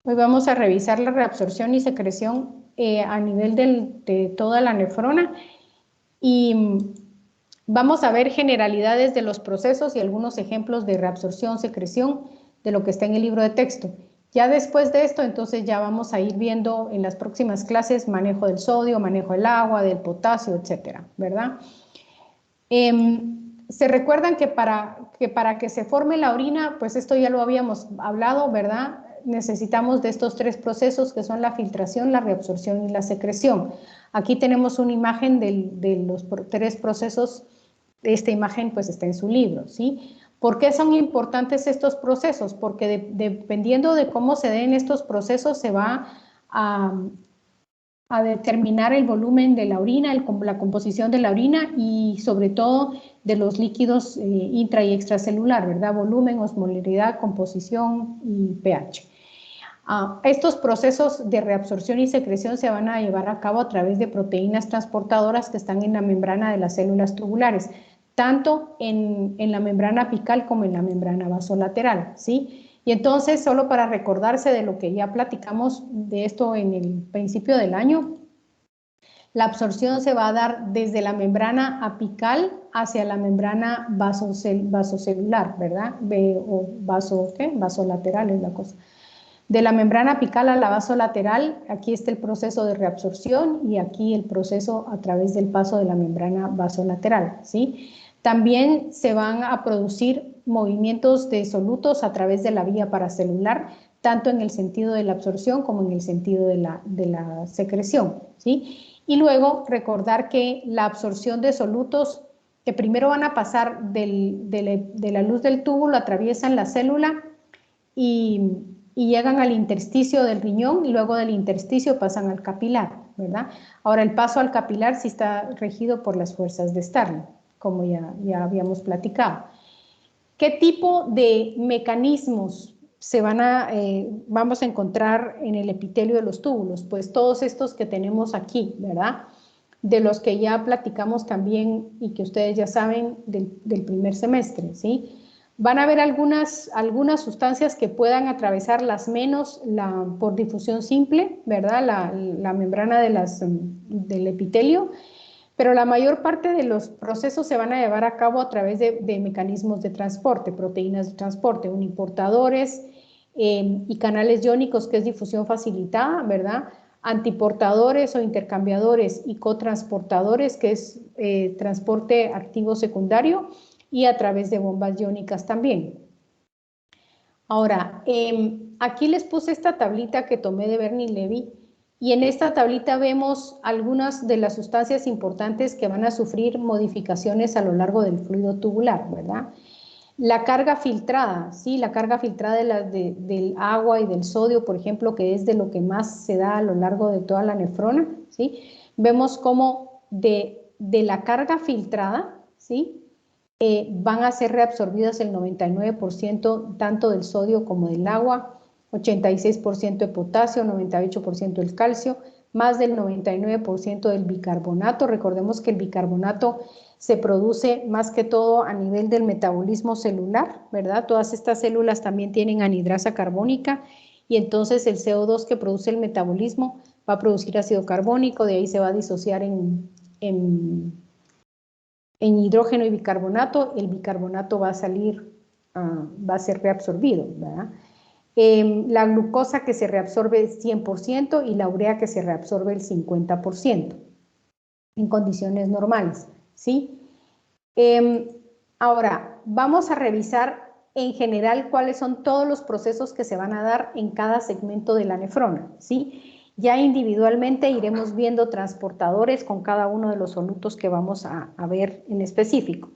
Hoy vamos a revisar la reabsorción y secreción a nivel de toda la nefrona y vamos a ver generalidades de los procesos y algunos ejemplos de reabsorción, secreción de lo que está en el libro de texto. Ya después de esto, entonces ya vamos a ir viendo en las próximas clases manejo del sodio, manejo del agua, del potasio, etcétera, ¿verdad? Se recuerdan que para que se forme la orina, pues esto ya lo habíamos hablado, ¿verdad? Necesitamos de estos tres procesos que son la filtración, la reabsorción y la secreción. Aquí tenemos una imagen de los tres procesos. Esta imagen pues está en su libro, ¿sí? ¿Por qué son importantes estos procesos? Porque dependiendo de cómo se den estos procesos se va a determinar el volumen de la orina, la composición de la orina y sobre todo de los líquidos intra y extracelular, ¿verdad? Volumen, osmolaridad, composición y pH. Estos procesos de reabsorción y secreción se van a llevar a cabo a través de proteínas transportadoras que están en la membrana de las células tubulares, tanto en la membrana apical como en la membrana vasolateral, ¿sí? Y entonces, solo para recordarse de lo que ya platicamos de esto en el principio del año, la absorción se va a dar desde la membrana apical hacia la membrana vasocelular, ¿verdad? Vasolateral es la cosa. De la membrana apical a la vasolateral, aquí está el proceso de reabsorción y aquí el proceso a través del paso de la membrana vasolateral, ¿sí? También se van a producir movimientos de solutos a través de la vía paracelular, tanto en el sentido de la absorción como en el sentido de la secreción, ¿sí? Y luego recordar que la absorción de solutos que primero van a pasar de la luz del túbulo, atraviesan la célula y llegan al intersticio del riñón y luego del intersticio pasan al capilar, ¿verdad? Ahora el paso al capilar sí está regido por las fuerzas de Starling, como ya habíamos platicado. ¿Qué tipo de mecanismos vamos a encontrar en el epitelio de los túbulos? Pues todos estos que tenemos aquí, ¿verdad? De los que ya platicamos también y que ustedes ya saben del primer semestre, ¿sí? Van a haber algunas sustancias que puedan atravesar las menos por difusión simple, ¿verdad? La membrana del epitelio, pero la mayor parte de los procesos se van a llevar a cabo a través de mecanismos de transporte, proteínas de transporte, uniportadores y canales iónicos, que es difusión facilitada, ¿verdad? Antiportadores o intercambiadores y cotransportadores, que es transporte activo secundario, y a través de bombas iónicas también. Ahora, aquí les puse esta tablita que tomé de Bernie Levy, y en esta tablita vemos algunas de las sustancias importantes que van a sufrir modificaciones a lo largo del fluido tubular, ¿verdad? La carga filtrada, ¿sí? La carga filtrada del agua y del sodio, por ejemplo, que es de lo que más se da a lo largo de toda la nefrona, ¿sí? Vemos cómo de la carga filtrada, ¿sí? Van a ser reabsorbidas el 99% tanto del sodio como del agua, 86% de potasio, 98% del calcio, más del 99% del bicarbonato. Recordemos que el bicarbonato se produce más que todo a nivel del metabolismo celular, ¿verdad? Todas estas células también tienen anhidrasa carbónica y entonces el CO2 que produce el metabolismo va a producir ácido carbónico, de ahí se va a disociar en hidrógeno y bicarbonato. El bicarbonato va a salir, va a ser reabsorbido, ¿verdad? La glucosa que se reabsorbe 100% y la urea que se reabsorbe el 50% en condiciones normales, ¿sí? Ahora, vamos a revisar en general cuáles son todos los procesos que se van a dar en cada segmento de la nefrona, ¿sí? Ya individualmente iremos viendo transportadores con cada uno de los solutos que vamos a ver en específico.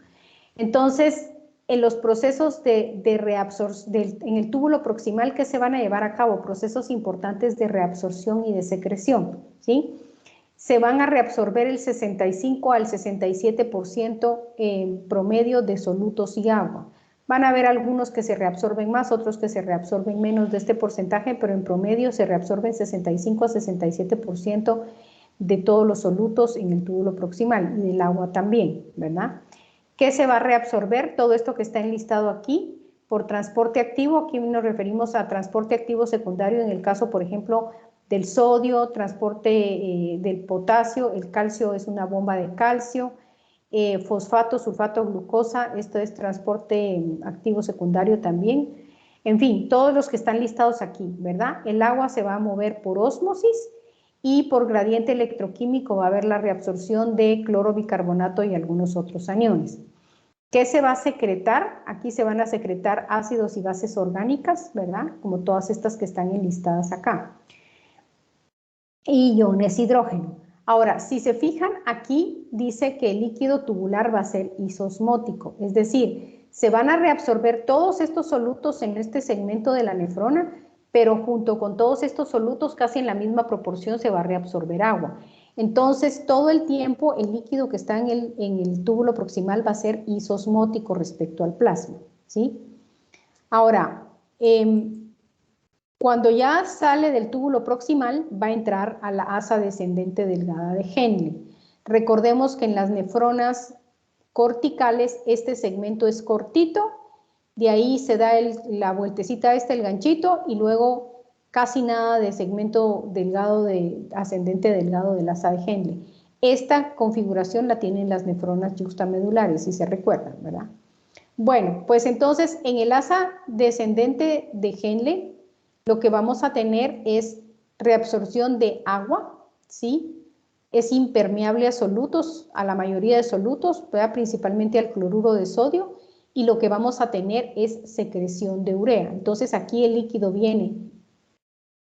Entonces, en los procesos de reabsorción, en el túbulo proximal que se van a llevar a cabo, procesos importantes de reabsorción y de secreción, ¿sí? Se van a reabsorber el 65 al 67% en promedio de solutos y agua. Van a haber algunos que se reabsorben más, otros que se reabsorben menos de este porcentaje, pero en promedio se reabsorben 65 a 67% de todos los solutos en el túbulo proximal y del agua también, ¿verdad? ¿Qué se va a reabsorber? Todo esto que está enlistado aquí, Por transporte activo, aquí nos referimos a transporte activo secundario en el caso, por ejemplo, del sodio, transporte del potasio, el calcio es una bomba de calcio, fosfato, sulfato, glucosa, esto es transporte activo secundario también. En fin, todos los que están listados aquí, ¿verdad? El agua se va a mover por ósmosis y por gradiente electroquímico va a haber la reabsorción de cloro, bicarbonato y algunos otros aniones. ¿Qué se va a secretar? Aquí se van a secretar ácidos y bases orgánicas, ¿verdad? Como todas estas que están enlistadas acá. Y iones hidrógeno. Ahora, si se fijan, aquí dice que el líquido tubular va a ser isosmótico, es decir, se van a reabsorber todos estos solutos en este segmento de la nefrona, pero junto con todos estos solutos, casi en la misma proporción, se va a reabsorber agua. Entonces, todo el tiempo, el líquido que está en el túbulo proximal va a ser isosmótico respecto al plasma, ¿sí? Ahora, cuando ya sale del túbulo proximal, va a entrar a la asa descendente delgada de Henle. Recordemos que en las nefronas corticales este segmento es cortito, de ahí se da la vueltecita el ganchito, y luego casi nada de segmento delgado ascendente delgado del asa de Henle. Esta configuración la tienen las nefronas yuxtamedulares, si se recuerdan, ¿verdad? Bueno, pues entonces en el asa descendente de Henle lo que vamos a tener es reabsorción de agua, ¿sí? Es impermeable a solutos, a la mayoría de solutos, ¿verdad? Principalmente al cloruro de sodio, y lo que vamos a tener es secreción de urea. Entonces aquí el líquido viene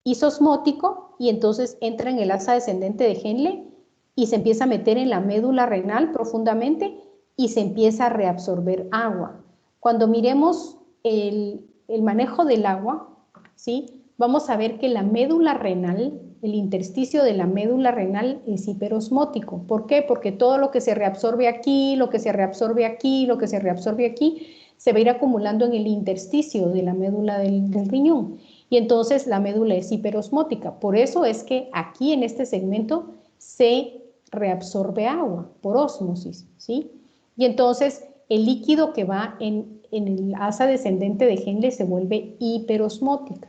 isosmótico y entonces entra en el asa descendente de Henle y se empieza a meter en la médula renal profundamente y se empieza a reabsorber agua. Cuando miremos el manejo del agua, ¿sí? Vamos a ver que la médula renal, el intersticio de la médula renal es hiperosmótico. ¿Por qué? Porque todo lo que se reabsorbe aquí, lo que se reabsorbe aquí, lo que se reabsorbe aquí, se va a ir acumulando en el intersticio de la médula del riñón. Y entonces la médula es hiperosmótica. Por eso es que aquí en este segmento se reabsorbe agua por ósmosis, ¿sí? Y entonces el líquido que va en el asa descendente de Henle se vuelve hiperosmótica,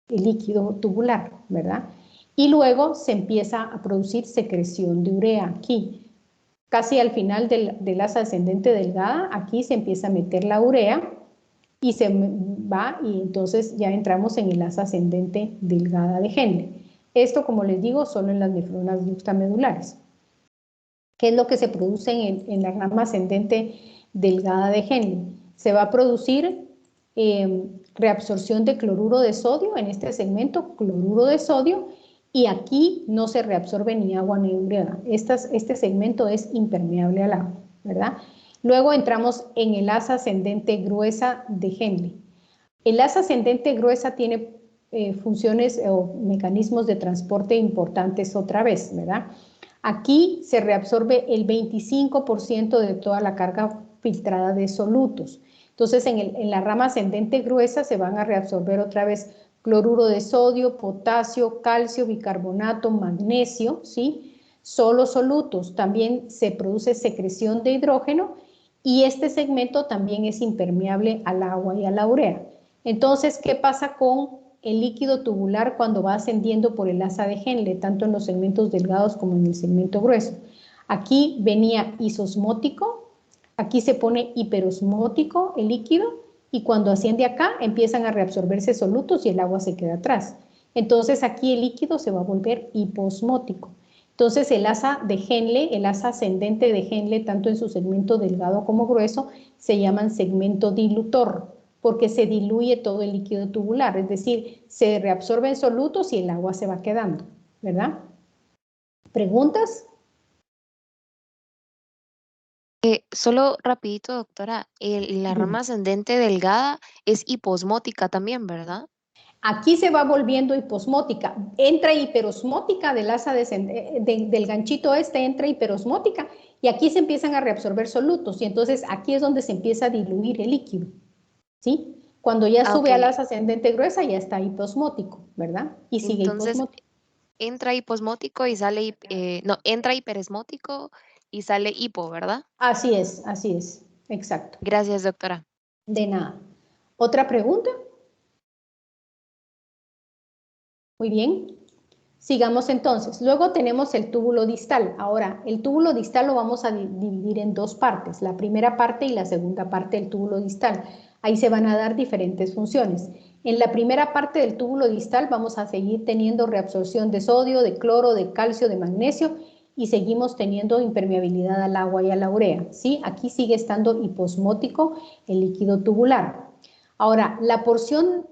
el líquido tubular, ¿verdad? Y luego se empieza a producir secreción de urea aquí. Casi al final del asa descendente delgada, aquí se empieza a meter la urea y se va, y entonces ya entramos en el asa ascendente delgada de Henle. Esto, como les digo, solo en las nefronas yuxtamedulares. ¿Qué es lo que se produce en la rama ascendente delgada de Henle? Se va a producir reabsorción de cloruro de sodio en este segmento, cloruro de sodio, y aquí no se reabsorbe ni agua ni urea. Este segmento es impermeable al agua, ¿verdad? Luego entramos en el asa ascendente gruesa de Henle. El asa ascendente gruesa tiene funciones o mecanismos de transporte importantes otra vez, ¿verdad? Aquí se reabsorbe el 25% de toda la carga filtrada de solutos. Entonces, en la rama ascendente gruesa se van a reabsorber otra vez cloruro de sodio, potasio, calcio, bicarbonato, magnesio, ¿sí? Solo solutos. También se produce secreción de hidrógeno y este segmento también es impermeable al agua y a la urea. Entonces, ¿qué pasa con el líquido tubular cuando va ascendiendo por el asa de Henle, tanto en los segmentos delgados como en el segmento grueso? Aquí venía isosmótico, aquí se pone hiperosmótico el líquido, y cuando asciende acá empiezan a reabsorberse solutos y el agua se queda atrás. Entonces aquí el líquido se va a volver hiposmótico. Entonces el asa de Henle, el asa ascendente de Henle, tanto en su segmento delgado como grueso, se llaman segmento dilutor, porque se diluye todo el líquido tubular, es decir, se reabsorben solutos y el agua se va quedando, ¿verdad? ¿Preguntas? Solo rapidito, doctora, la rama ascendente delgada es hiposmótica también, ¿verdad? Aquí se va volviendo hiposmótica, entra hiperosmótica del asa del ganchito entra hiperosmótica, y aquí se empiezan a reabsorber solutos, y entonces aquí es donde se empieza a diluir el líquido, ¿sí? Cuando ya Ah, ok. sube al asa ascendente gruesa ya está hiposmótico, ¿verdad? Y sigue Entonces hiposmótico. entra hiposmótico y sale, no, entra hiperesmótico y sale hipo, ¿verdad? Así es, exacto. Gracias, doctora. De nada. ¿Otra pregunta? Muy bien. Sigamos entonces. Luego tenemos el túbulo distal. Ahora, el túbulo distal lo vamos a dividir en dos partes, la primera parte y la segunda parte del túbulo distal. Ahí se van a dar diferentes funciones. En la primera parte del túbulo distal vamos a seguir teniendo reabsorción de sodio, de cloro, de calcio, de magnesio y seguimos teniendo impermeabilidad al agua y a la urea, ¿sí? Aquí sigue estando hiposmótico el líquido tubular. Ahora, la porción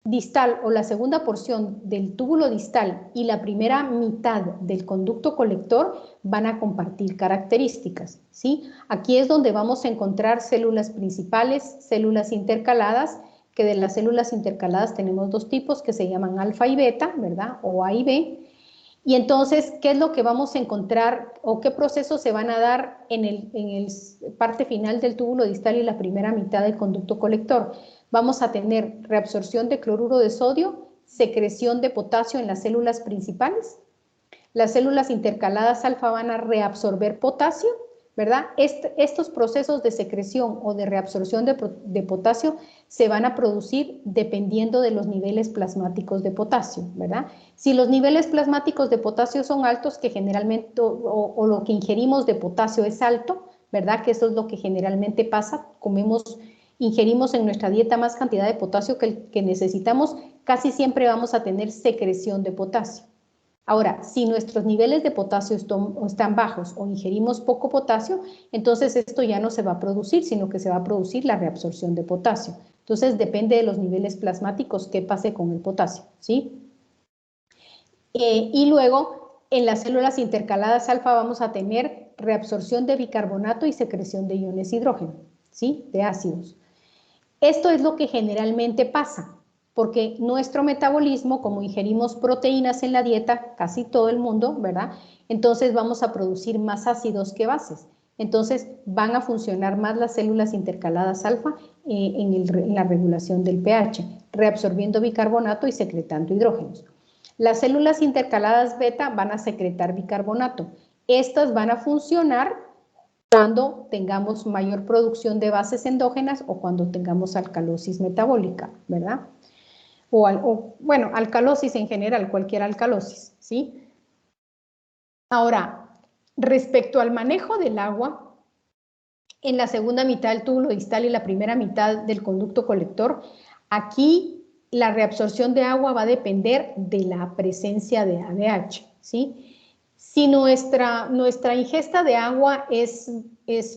distal o la segunda porción del túbulo distal y la primera mitad del conducto colector van a compartir características, ¿sí? Aquí es donde vamos a encontrar células principales, células intercaladas, que de las células intercaladas tenemos dos tipos que se llaman alfa y beta, ¿verdad? O A y B. Y entonces, ¿qué es lo que vamos a encontrar o qué procesos se van a dar en el parte final del túbulo distal y la primera mitad del conducto colector? Vamos a tener reabsorción de cloruro de sodio, secreción de potasio en las células principales. Las células intercaladas alfa van a reabsorber potasio, ¿verdad? Estos procesos de secreción o de reabsorción de potasio se van a producir dependiendo de los niveles plasmáticos de potasio, ¿verdad? Si los niveles plasmáticos de potasio son altos, que generalmente, o lo que ingerimos de potasio es alto, ¿verdad? Que eso es lo que generalmente pasa, ingerimos en nuestra dieta más cantidad de potasio que necesitamos, casi siempre vamos a tener secreción de potasio. Ahora, si nuestros niveles de potasio están bajos o ingerimos poco potasio, entonces esto ya no se va a producir, sino que se va a producir la reabsorción de potasio. Entonces depende de los niveles plasmáticos qué pase con el potasio, ¿sí? Y luego, en las células intercaladas alfa vamos a tener reabsorción de bicarbonato y secreción de iones hidrógeno, ¿sí? De ácidos. Esto es lo que generalmente pasa, porque nuestro metabolismo, como ingerimos proteínas en la dieta, casi todo el mundo, ¿verdad? Entonces vamos a producir más ácidos que bases. Entonces van a funcionar más las células intercaladas alfa en la regulación del pH, reabsorbiendo bicarbonato y secretando hidrógenos. Las células intercaladas beta van a secretar bicarbonato. Estas van a funcionar cuando tengamos mayor producción de bases endógenas o cuando tengamos alcalosis metabólica, ¿verdad? Bueno, alcalosis en general, cualquier alcalosis, ¿sí? Ahora, respecto al manejo del agua, en la segunda mitad del túbulo distal y la primera mitad del conducto colector, aquí la reabsorción de agua va a depender de la presencia de ADH, ¿sí? Si nuestra ingesta de agua es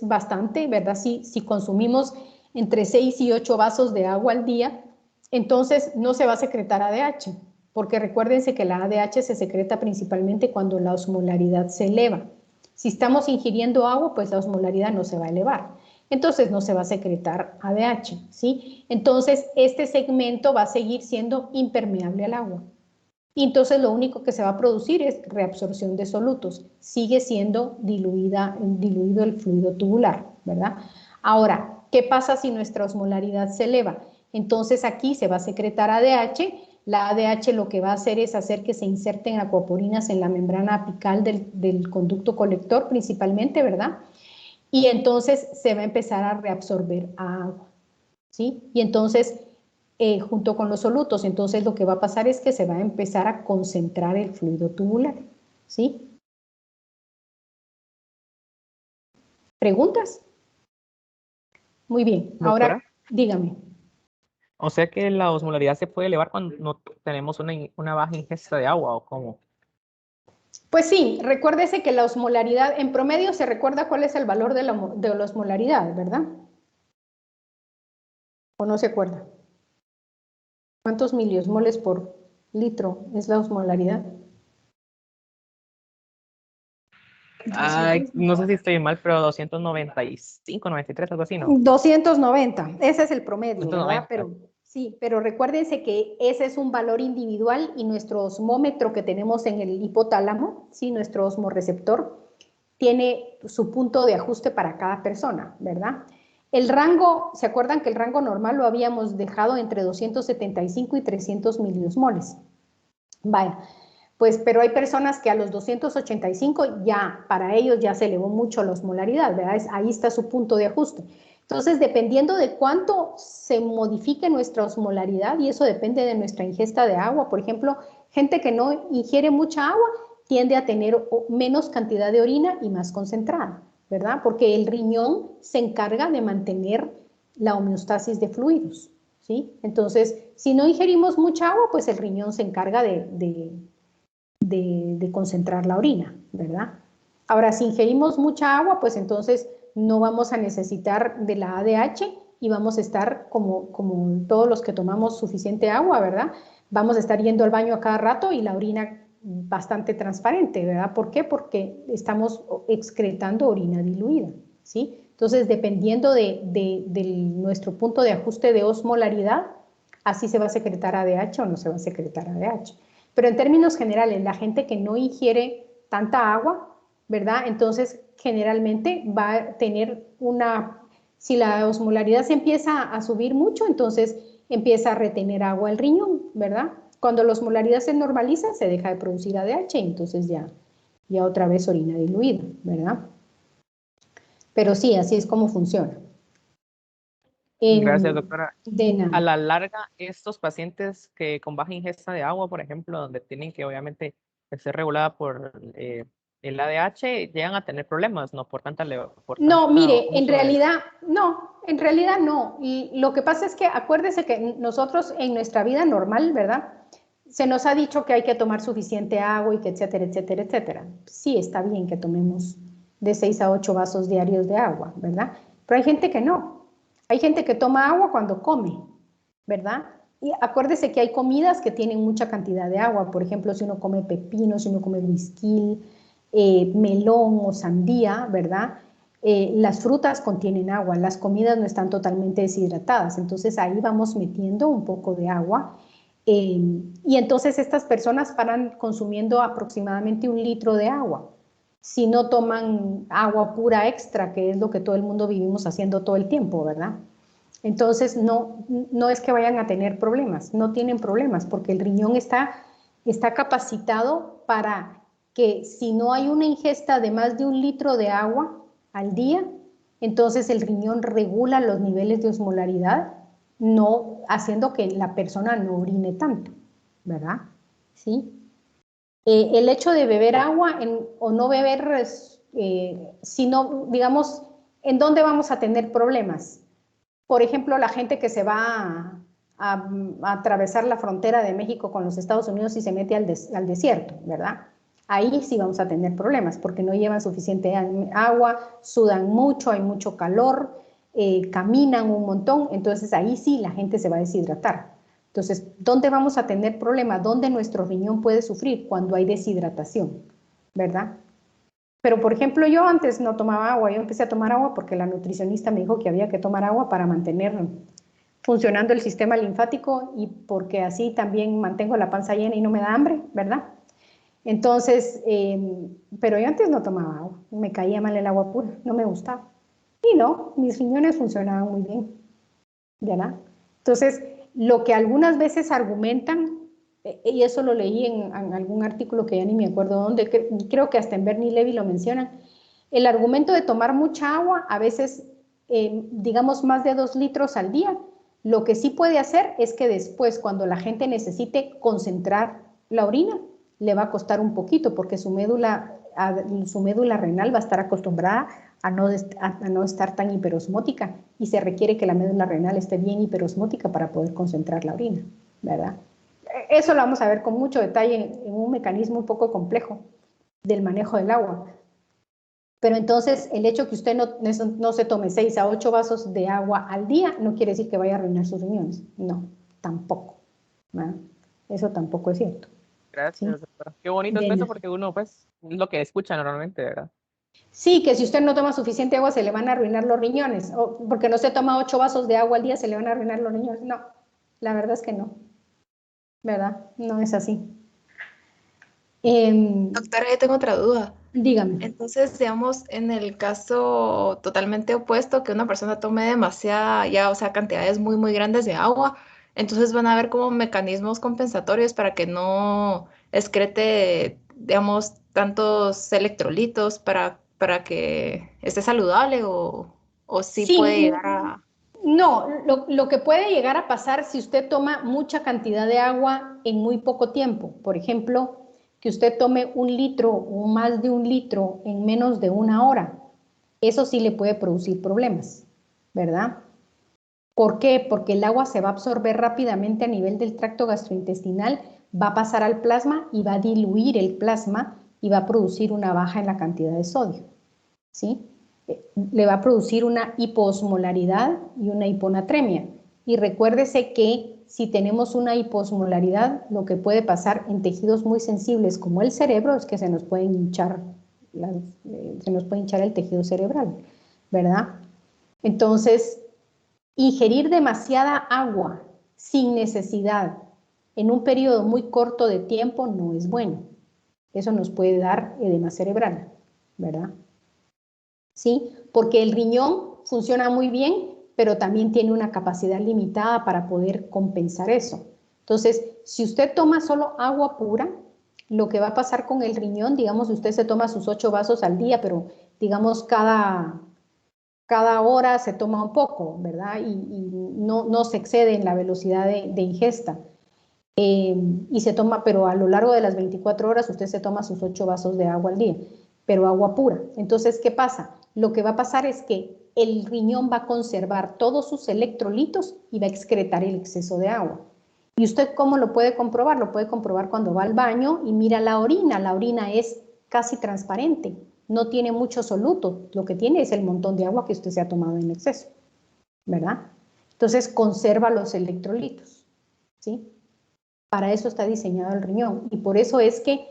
bastante, ¿verdad? Si consumimos entre 6 y 8 vasos de agua al día, entonces no se va a secretar ADH, porque recuérdense que la ADH se secreta principalmente cuando la osmolaridad se eleva. Si estamos ingiriendo agua, pues la osmolaridad no se va a elevar. Entonces no se va a secretar ADH, ¿sí? Entonces este segmento va a seguir siendo impermeable al agua. Y entonces lo único que se va a producir es reabsorción de solutos. Sigue siendo diluido el fluido tubular, ¿verdad? Ahora, ¿qué pasa si nuestra osmolaridad se eleva? Entonces aquí se va a secretar ADH. La ADH lo que va a hacer es hacer que se inserten acuaporinas en la membrana apical del conducto colector principalmente, ¿verdad? Y entonces se va a empezar a reabsorber agua, ¿sí? Y entonces junto con los solutos, entonces lo que va a pasar es que se va a empezar a concentrar el fluido tubular, ¿sí? ¿Preguntas? Muy bien, ahora Doctora, dígame. o sea que la osmolaridad se puede elevar cuando no tenemos una baja ingesta de agua, ¿o cómo? Pues sí, recuérdese que la osmolaridad, en promedio se recuerda cuál es el valor de la osmolaridad, ¿verdad? ¿O no se acuerda? ¿Cuántos miliosmoles por litro es la osmolaridad? Ay, no sé si estoy mal, pero 295, 93, algo así, ¿no? 290, ese es el promedio, ¿verdad? 290. Pero recuérdense que ese es un valor individual y nuestro osmómetro que tenemos en el hipotálamo, ¿sí? Nuestro osmorreceptor, tiene su punto de ajuste para cada persona, ¿verdad? El rango, ¿se acuerdan que el rango normal lo habíamos dejado entre 275 y 300 miliosmoles? Vaya, pues, pero hay personas que a los 285 ya, para ellos ya se elevó mucho la osmolaridad, ¿verdad? Ahí está su punto de ajuste. Entonces, dependiendo de cuánto se modifique nuestra osmolaridad, y eso depende de nuestra ingesta de agua, por ejemplo, gente que no ingiere mucha agua tiende a tener menos cantidad de orina y más concentrada, ¿verdad? Porque el riñón se encarga de mantener la homeostasis de fluidos, ¿sí? Entonces, si no ingerimos mucha agua, pues el riñón se encarga de concentrar la orina, ¿verdad? Ahora, si ingerimos mucha agua, pues entonces no vamos a necesitar de la ADH y vamos a estar como todos los que tomamos suficiente agua, ¿verdad? Vamos a estar yendo al baño a cada rato y la orina bastante transparente, ¿verdad? ¿Por qué? Porque estamos excretando orina diluida, ¿sí? Entonces, dependiendo de nuestro punto de ajuste de osmolaridad, así se va a secretar ADH o no se va a secretar ADH. Pero en términos generales, la gente que no ingiere tanta agua, ¿verdad? Entonces, generalmente va a tener si la osmolaridad se empieza a subir mucho, entonces empieza a retener agua el riñón, ¿verdad? Cuando la osmolaridad se normaliza, se deja de producir ADH, entonces ya otra vez orina diluida, ¿verdad? Pero sí, así es como funciona. Gracias, doctora. De nada. A la larga, estos pacientes que con baja ingesta de agua, por ejemplo, donde tienen que obviamente ser regulada por el ADH, llegan a tener problemas, ¿no? Por No, mire, en uso de... realidad no. Y lo que pasa es que acuérdese que nosotros en nuestra vida normal, ¿verdad? Se nos ha dicho que hay que tomar suficiente agua y que etcétera, etcétera, etcétera. Sí, está bien que tomemos de 6 a 8 vasos diarios de agua, ¿verdad? Pero hay gente que no. Hay gente que toma agua cuando come, ¿verdad? Y acuérdese que hay comidas que tienen mucha cantidad de agua. Por ejemplo, si uno come pepino, si uno come whisky, melón o sandía, ¿verdad? Las frutas contienen agua, las comidas no están totalmente deshidratadas, entonces ahí vamos metiendo un poco de agua y entonces estas personas paran consumiendo aproximadamente 1 litro de agua. Si no toman agua pura extra, que es lo que todo el mundo vivimos haciendo todo el tiempo, ¿verdad? Entonces no es que vayan a tener problemas, no tienen problemas porque el riñón está capacitado para que si no hay una ingesta de más de 1 litro de agua al día, entonces el riñón regula los niveles de osmolaridad, no haciendo que la persona no orine tanto, ¿verdad? ¿Sí? El hecho de beber agua o no beber, sino, digamos, ¿en dónde vamos a tener problemas? Por ejemplo, la gente que se va a atravesar la frontera de México con los Estados Unidos y se mete al desierto, ¿verdad? Ahí sí vamos a tener problemas porque no llevan suficiente agua, sudan mucho, hay mucho calor, caminan un montón, entonces ahí sí la gente se va a deshidratar. Entonces, ¿dónde vamos a tener problemas? ¿Dónde nuestro riñón puede sufrir? Cuando hay deshidratación, ¿verdad? Pero, por ejemplo, yo antes no tomaba agua, yo empecé a tomar agua porque la nutricionista me dijo que había que tomar agua para mantener funcionando el sistema linfático y porque así también mantengo la panza llena y no me da hambre, ¿verdad? Entonces, pero yo antes no tomaba agua, me caía mal el agua pura, no me gustaba. Y no, mis riñones funcionaban muy bien, ¿verdad? Entonces, lo que algunas veces argumentan, y eso lo leí en algún artículo que ya ni me acuerdo dónde, creo que hasta en Bernie Levy lo mencionan, el argumento de tomar mucha agua, a veces, digamos, más de 2 litros al día, lo que sí puede hacer es que después, cuando la gente necesite concentrar la orina, le va a costar un poquito porque su médula renal va a estar acostumbrada a no estar tan hiperosmótica y se requiere que la médula renal esté bien hiperosmótica para poder concentrar la orina, ¿verdad? Eso lo vamos a ver con mucho detalle en un mecanismo un poco complejo del manejo del agua. Pero entonces el hecho que usted no se tome 6 a 8 vasos de agua al día no quiere decir que vaya a arruinar sus riñones. No, tampoco, ¿verdad? Eso tampoco es cierto. Gracias, ¿Sí? doctora. Qué bonito es eso porque uno, pues, es lo que escucha normalmente, ¿verdad? Sí, que si usted no toma suficiente agua se le van a arruinar los riñones, o porque no se toma 8 vasos de agua al día se le van a arruinar los riñones. No, la verdad es que no, ¿verdad? No es así. Doctora, yo tengo otra duda. Dígame. Entonces, digamos, en el caso totalmente opuesto, que una persona tome demasiada, ya, o sea, cantidades muy, muy grandes de agua, entonces van a haber como mecanismos compensatorios para que no excrete, digamos, tantos electrolitos para que esté saludable ¿O sí Sí, puede llegar a...? No, lo que puede llegar a pasar si usted toma mucha cantidad de agua en muy poco tiempo, por ejemplo, que usted tome 1 litro o más de 1 litro en menos de 1 hora, eso sí le puede producir problemas, ¿verdad? ¿Por qué? Porque el agua se va a absorber rápidamente a nivel del tracto gastrointestinal, va a pasar al plasma y va a diluir el plasma y va a producir una baja en la cantidad de sodio, ¿sí? Le va a producir una hiposmolaridad y una hiponatremia. Y recuérdese que si tenemos una hiposmolaridad, lo que puede pasar en tejidos muy sensibles como el cerebro es que se nos puede hinchar el tejido cerebral, ¿verdad? Entonces, ingerir demasiada agua sin necesidad en un periodo muy corto de tiempo no es bueno. Eso nos puede dar edema cerebral, ¿verdad? ¿Sí? Porque el riñón funciona muy bien, pero también tiene una capacidad limitada para poder compensar eso. Entonces, si usted toma solo agua pura, lo que va a pasar con el riñón, digamos, si usted se toma sus 8 vasos al día, pero digamos cada hora se toma un poco, ¿verdad? Y no se excede en la velocidad de ingesta. Y se toma, pero a lo largo de las 24 horas usted se toma sus 8 vasos de agua al día, pero agua pura. Entonces, ¿qué pasa? Lo que va a pasar es que el riñón va a conservar todos sus electrolitos y va a excretar el exceso de agua. ¿Y usted cómo lo puede comprobar? Lo puede comprobar cuando va al baño y mira la orina. La orina es casi transparente, no tiene mucho soluto, lo que tiene es el montón de agua que usted se ha tomado en exceso, ¿verdad? Entonces conserva los electrolitos, ¿sí? Para eso está diseñado el riñón y por eso es que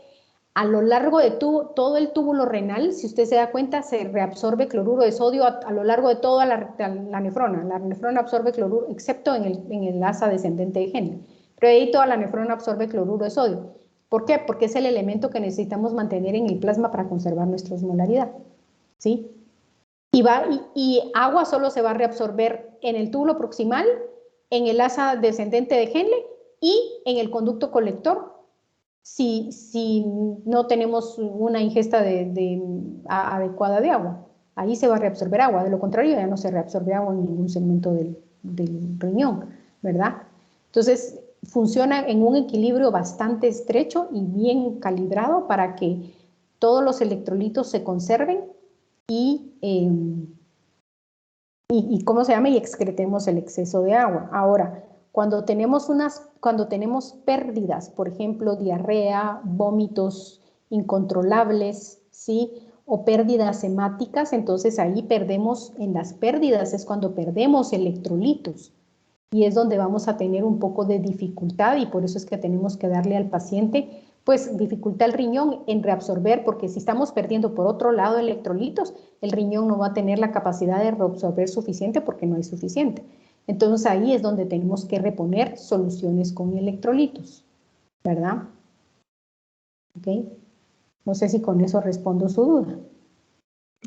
a lo largo de todo el túbulo renal, si usted se da cuenta, se reabsorbe cloruro de sodio a lo largo de toda la nefrona. La nefrona absorbe cloruro, excepto en el asa descendente de Henle. Pero ahí toda la nefrona absorbe cloruro de sodio. ¿Por qué? Porque es el elemento que necesitamos mantener en el plasma para conservar nuestra osmolaridad, ¿sí? Y agua solo se va a reabsorber en el túbulo proximal, en el asa descendente de Henle y en el conducto colector si no tenemos una ingesta adecuada de agua. Ahí se va a reabsorber agua, de lo contrario ya no se reabsorbe agua en ningún segmento del riñón, ¿verdad? Entonces funciona en un equilibrio bastante estrecho y bien calibrado para que todos los electrolitos se conserven y ¿cómo se llama? Y excretemos el exceso de agua. Ahora, cuando tenemos pérdidas, por ejemplo, diarrea, vómitos incontrolables, ¿sí? O pérdidas hemáticas, entonces ahí perdemos, en las pérdidas es cuando perdemos electrolitos y es donde vamos a tener un poco de dificultad y por eso es que tenemos que darle al paciente pues dificultad al riñón en reabsorber, porque si estamos perdiendo por otro lado electrolitos, el riñón no va a tener la capacidad de reabsorber suficiente porque no hay suficiente. Entonces ahí es donde tenemos que reponer soluciones con electrolitos, ¿verdad? ¿Ok? No sé si con eso respondo su duda.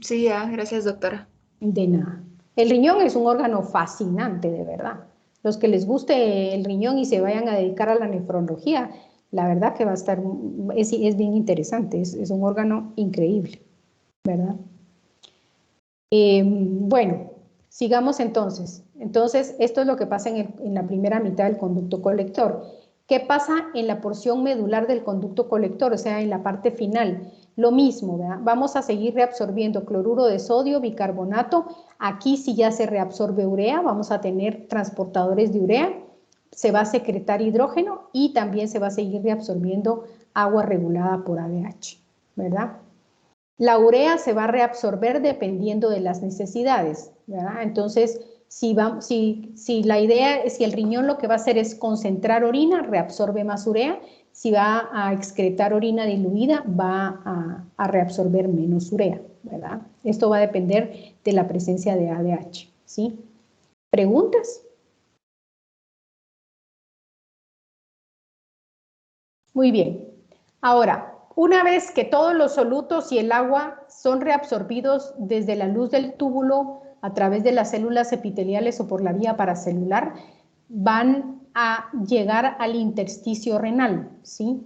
Sí, ya, gracias, doctora. De nada. El riñón es un órgano fascinante, de verdad. Los que les guste el riñón y se vayan a dedicar a la nefrología, la verdad que va a estar, es bien interesante, es un órgano increíble, ¿verdad? Bueno, sigamos entonces. Entonces, esto es lo que pasa en la primera mitad del conducto colector. ¿Qué pasa en la porción medular del conducto colector? O sea, en la parte final. Lo mismo, ¿verdad? Vamos a seguir reabsorbiendo cloruro de sodio, bicarbonato. Aquí si ya se reabsorbe urea, vamos a tener transportadores de urea. Se va a secretar hidrógeno y también se va a seguir reabsorbiendo agua regulada por ADH, ¿verdad? La urea se va a reabsorber dependiendo de las necesidades, ¿verdad? Entonces, si la idea es si el riñón lo que va a hacer es concentrar orina, reabsorbe más urea. Si va a excretar orina diluida, va a reabsorber menos urea, ¿verdad? Esto va a depender de la presencia de ADH, ¿sí? ¿Preguntas? Muy bien. Ahora, una vez que todos los solutos y el agua son reabsorbidos desde la luz del túbulo a través de las células epiteliales o por la vía paracelular, van a llegar al intersticio renal, ¿sí?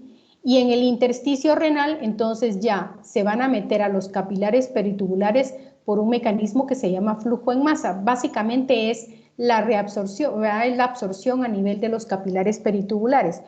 Y en el intersticio renal, entonces ya se van a meter a los capilares peritubulares por un mecanismo que se llama flujo en masa. Básicamente es la reabsorción, es la absorción a nivel de los capilares peritubulares.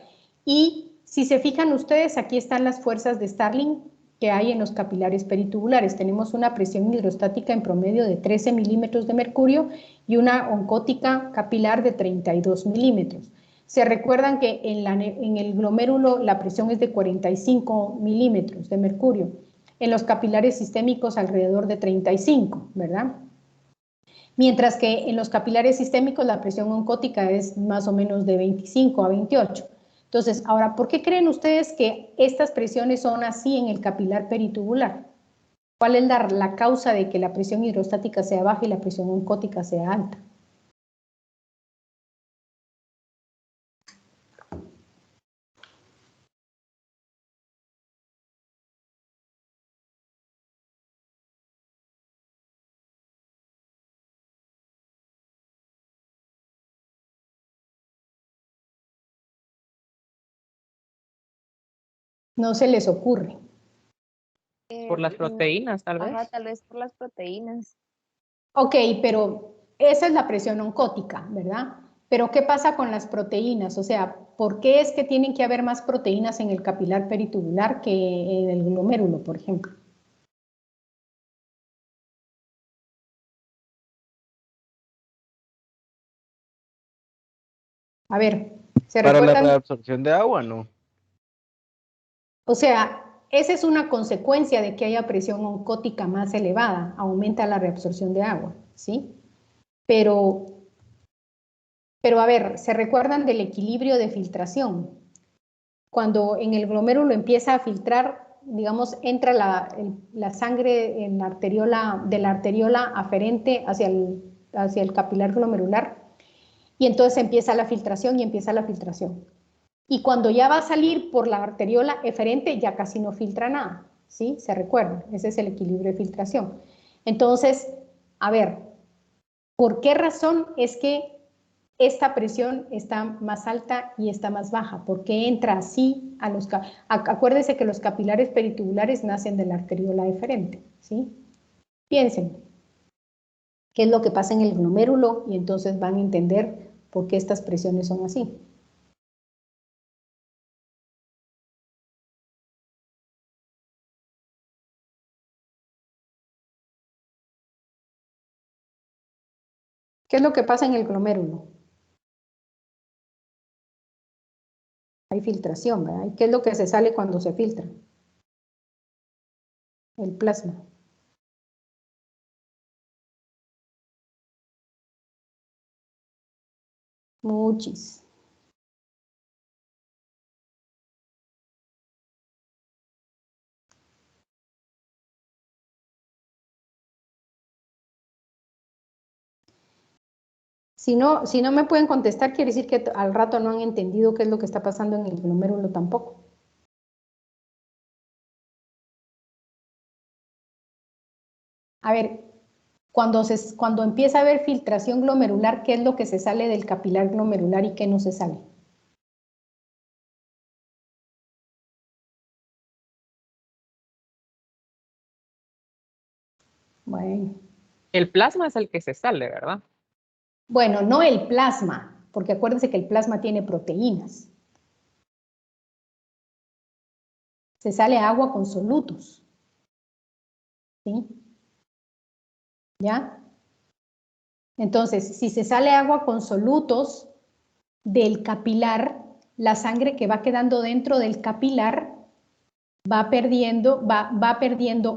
Y si se fijan ustedes, aquí están las fuerzas de Starling que hay en los capilares peritubulares. Tenemos una presión hidrostática en promedio de 13 milímetros de mercurio y una oncótica capilar de 32 milímetros. Se recuerdan que en el glomérulo la presión es de 45 milímetros de mercurio, en los capilares sistémicos alrededor de 35, ¿verdad? Mientras que en los capilares sistémicos la presión oncótica es más o menos de 25 a 28. Entonces, ahora, ¿por qué creen ustedes que estas presiones son así en el capilar peritubular? ¿Cuál es la causa de que la presión hidrostática sea baja y la presión oncótica sea alta? No se les ocurre. Por las proteínas, tal vez. Ajá, tal vez por las proteínas. Ok, pero esa es la presión oncótica, ¿verdad? Pero ¿qué pasa con las proteínas? O sea, ¿por qué es que tienen que haber más proteínas en el capilar peritubular que en el glomérulo, por ejemplo? A ver, ¿se Para la recuerdan? reabsorción de agua, ¿no? O sea, esa es una consecuencia de que haya presión oncótica más elevada, aumenta la reabsorción de agua, ¿sí? Pero a ver, ¿se recuerdan del equilibrio de filtración? Cuando en el glomérulo empieza a filtrar, digamos, entra la sangre en la arteriola, de la arteriola aferente hacia el capilar glomerular, y entonces empieza la filtración y empieza la filtración. Y cuando ya va a salir por la arteriola eferente, ya casi no filtra nada, ¿sí? ¿Se recuerdan? Ese es el equilibrio de filtración. Entonces, a ver, ¿por qué razón es que esta presión está más alta y está más baja? ¿Por qué entra así a los... Acuérdense que los capilares peritubulares nacen de la arteriola eferente, ¿sí? Piensen, ¿qué es lo que pasa en el glomérulo? Y entonces van a entender por qué estas presiones son así. ¿Qué es lo que pasa en el glomérulo? Hay filtración, ¿verdad? ¿Y qué es lo que se sale cuando se filtra? El plasma. Muchis. Si no me pueden contestar, quiere decir que al rato no han entendido qué es lo que está pasando en el glomérulo tampoco. A ver, cuando empieza a haber filtración glomerular, ¿qué es lo que se sale del capilar glomerular y qué no se sale? Bueno. El plasma es el que se sale, ¿verdad? Bueno, no el plasma, porque acuérdense que el plasma tiene proteínas. Se sale agua con solutos. ¿Sí? ¿Ya? Entonces, si se sale agua con solutos del capilar, la sangre que va quedando dentro del capilar va perdiendo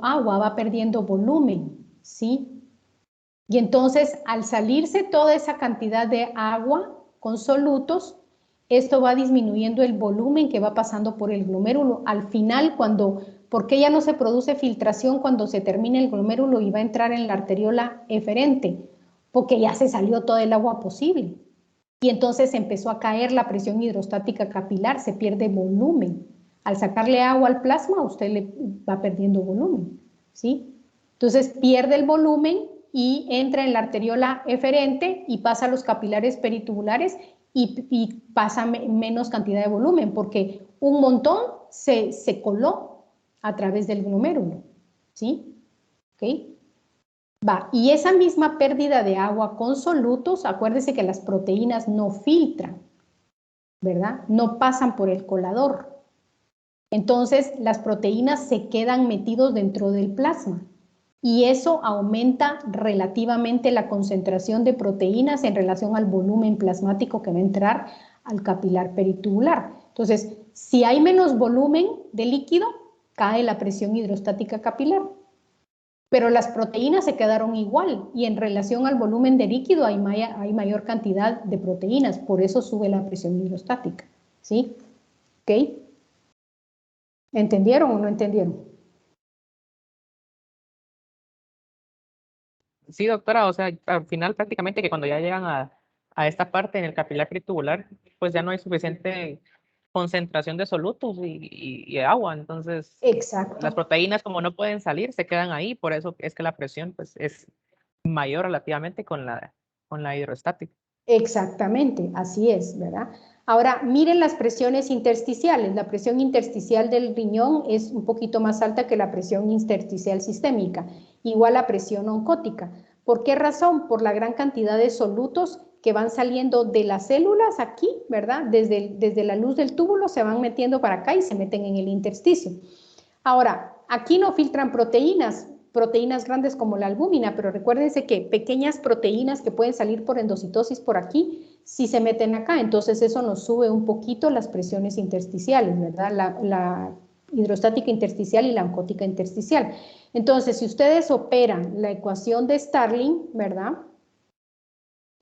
agua, va perdiendo volumen, ¿sí? Y entonces, al salirse toda esa cantidad de agua con solutos, esto va disminuyendo el volumen que va pasando por el glomérulo. Al final, ¿por qué ya no se produce filtración cuando se termina el glomérulo y va a entrar en la arteriola eferente? Porque ya se salió todo el agua posible. Y entonces empezó a caer la presión hidrostática capilar, se pierde volumen. Al sacarle agua al plasma, usted le va perdiendo volumen, ¿sí? Entonces pierde el volumen y entra en la arteriola eferente y pasa a los capilares peritubulares y pasa menos cantidad de volumen, porque un montón se coló a través del glomérulo, ¿sí? ¿Ok? Va, y esa misma pérdida de agua con solutos, acuérdese que las proteínas no filtran, ¿verdad? No pasan por el colador. Entonces, las proteínas se quedan metidos dentro del plasma y eso aumenta relativamente la concentración de proteínas en relación al volumen plasmático que va a entrar al capilar peritubular. Entonces, si hay menos volumen de líquido, cae la presión hidrostática capilar. Pero las proteínas se quedaron igual y en relación al volumen de líquido hay mayor cantidad de proteínas, por eso sube la presión hidrostática, ¿sí? ¿Ok? ¿Entendieron o no entendieron? Sí, doctora, o sea, al final prácticamente que cuando ya llegan a esta parte en el capilar peritubular, pues ya no hay suficiente concentración de solutos y de agua, entonces las Exacto, proteínas como no pueden salir, se quedan ahí, por eso es que la presión pues es mayor relativamente con la hidrostática. exactamente, así es, ¿verdad? Ahora, miren las presiones intersticiales. La presión intersticial del riñón es un poquito más alta que la presión intersticial sistémica, igual a presión oncótica. ¿Por qué razón? Por la gran cantidad de solutos que van saliendo de las células aquí, ¿verdad? Desde la luz del túbulo se van metiendo para acá y se meten en el intersticio. Ahora, aquí no filtran proteínas grandes como la albúmina, pero recuérdense que pequeñas proteínas que pueden salir por endocitosis por aquí, sí se meten acá, entonces eso nos sube un poquito las presiones intersticiales, ¿verdad? La hidrostática intersticial y la oncótica intersticial. Entonces, si ustedes operan la ecuación de Starling, ¿verdad?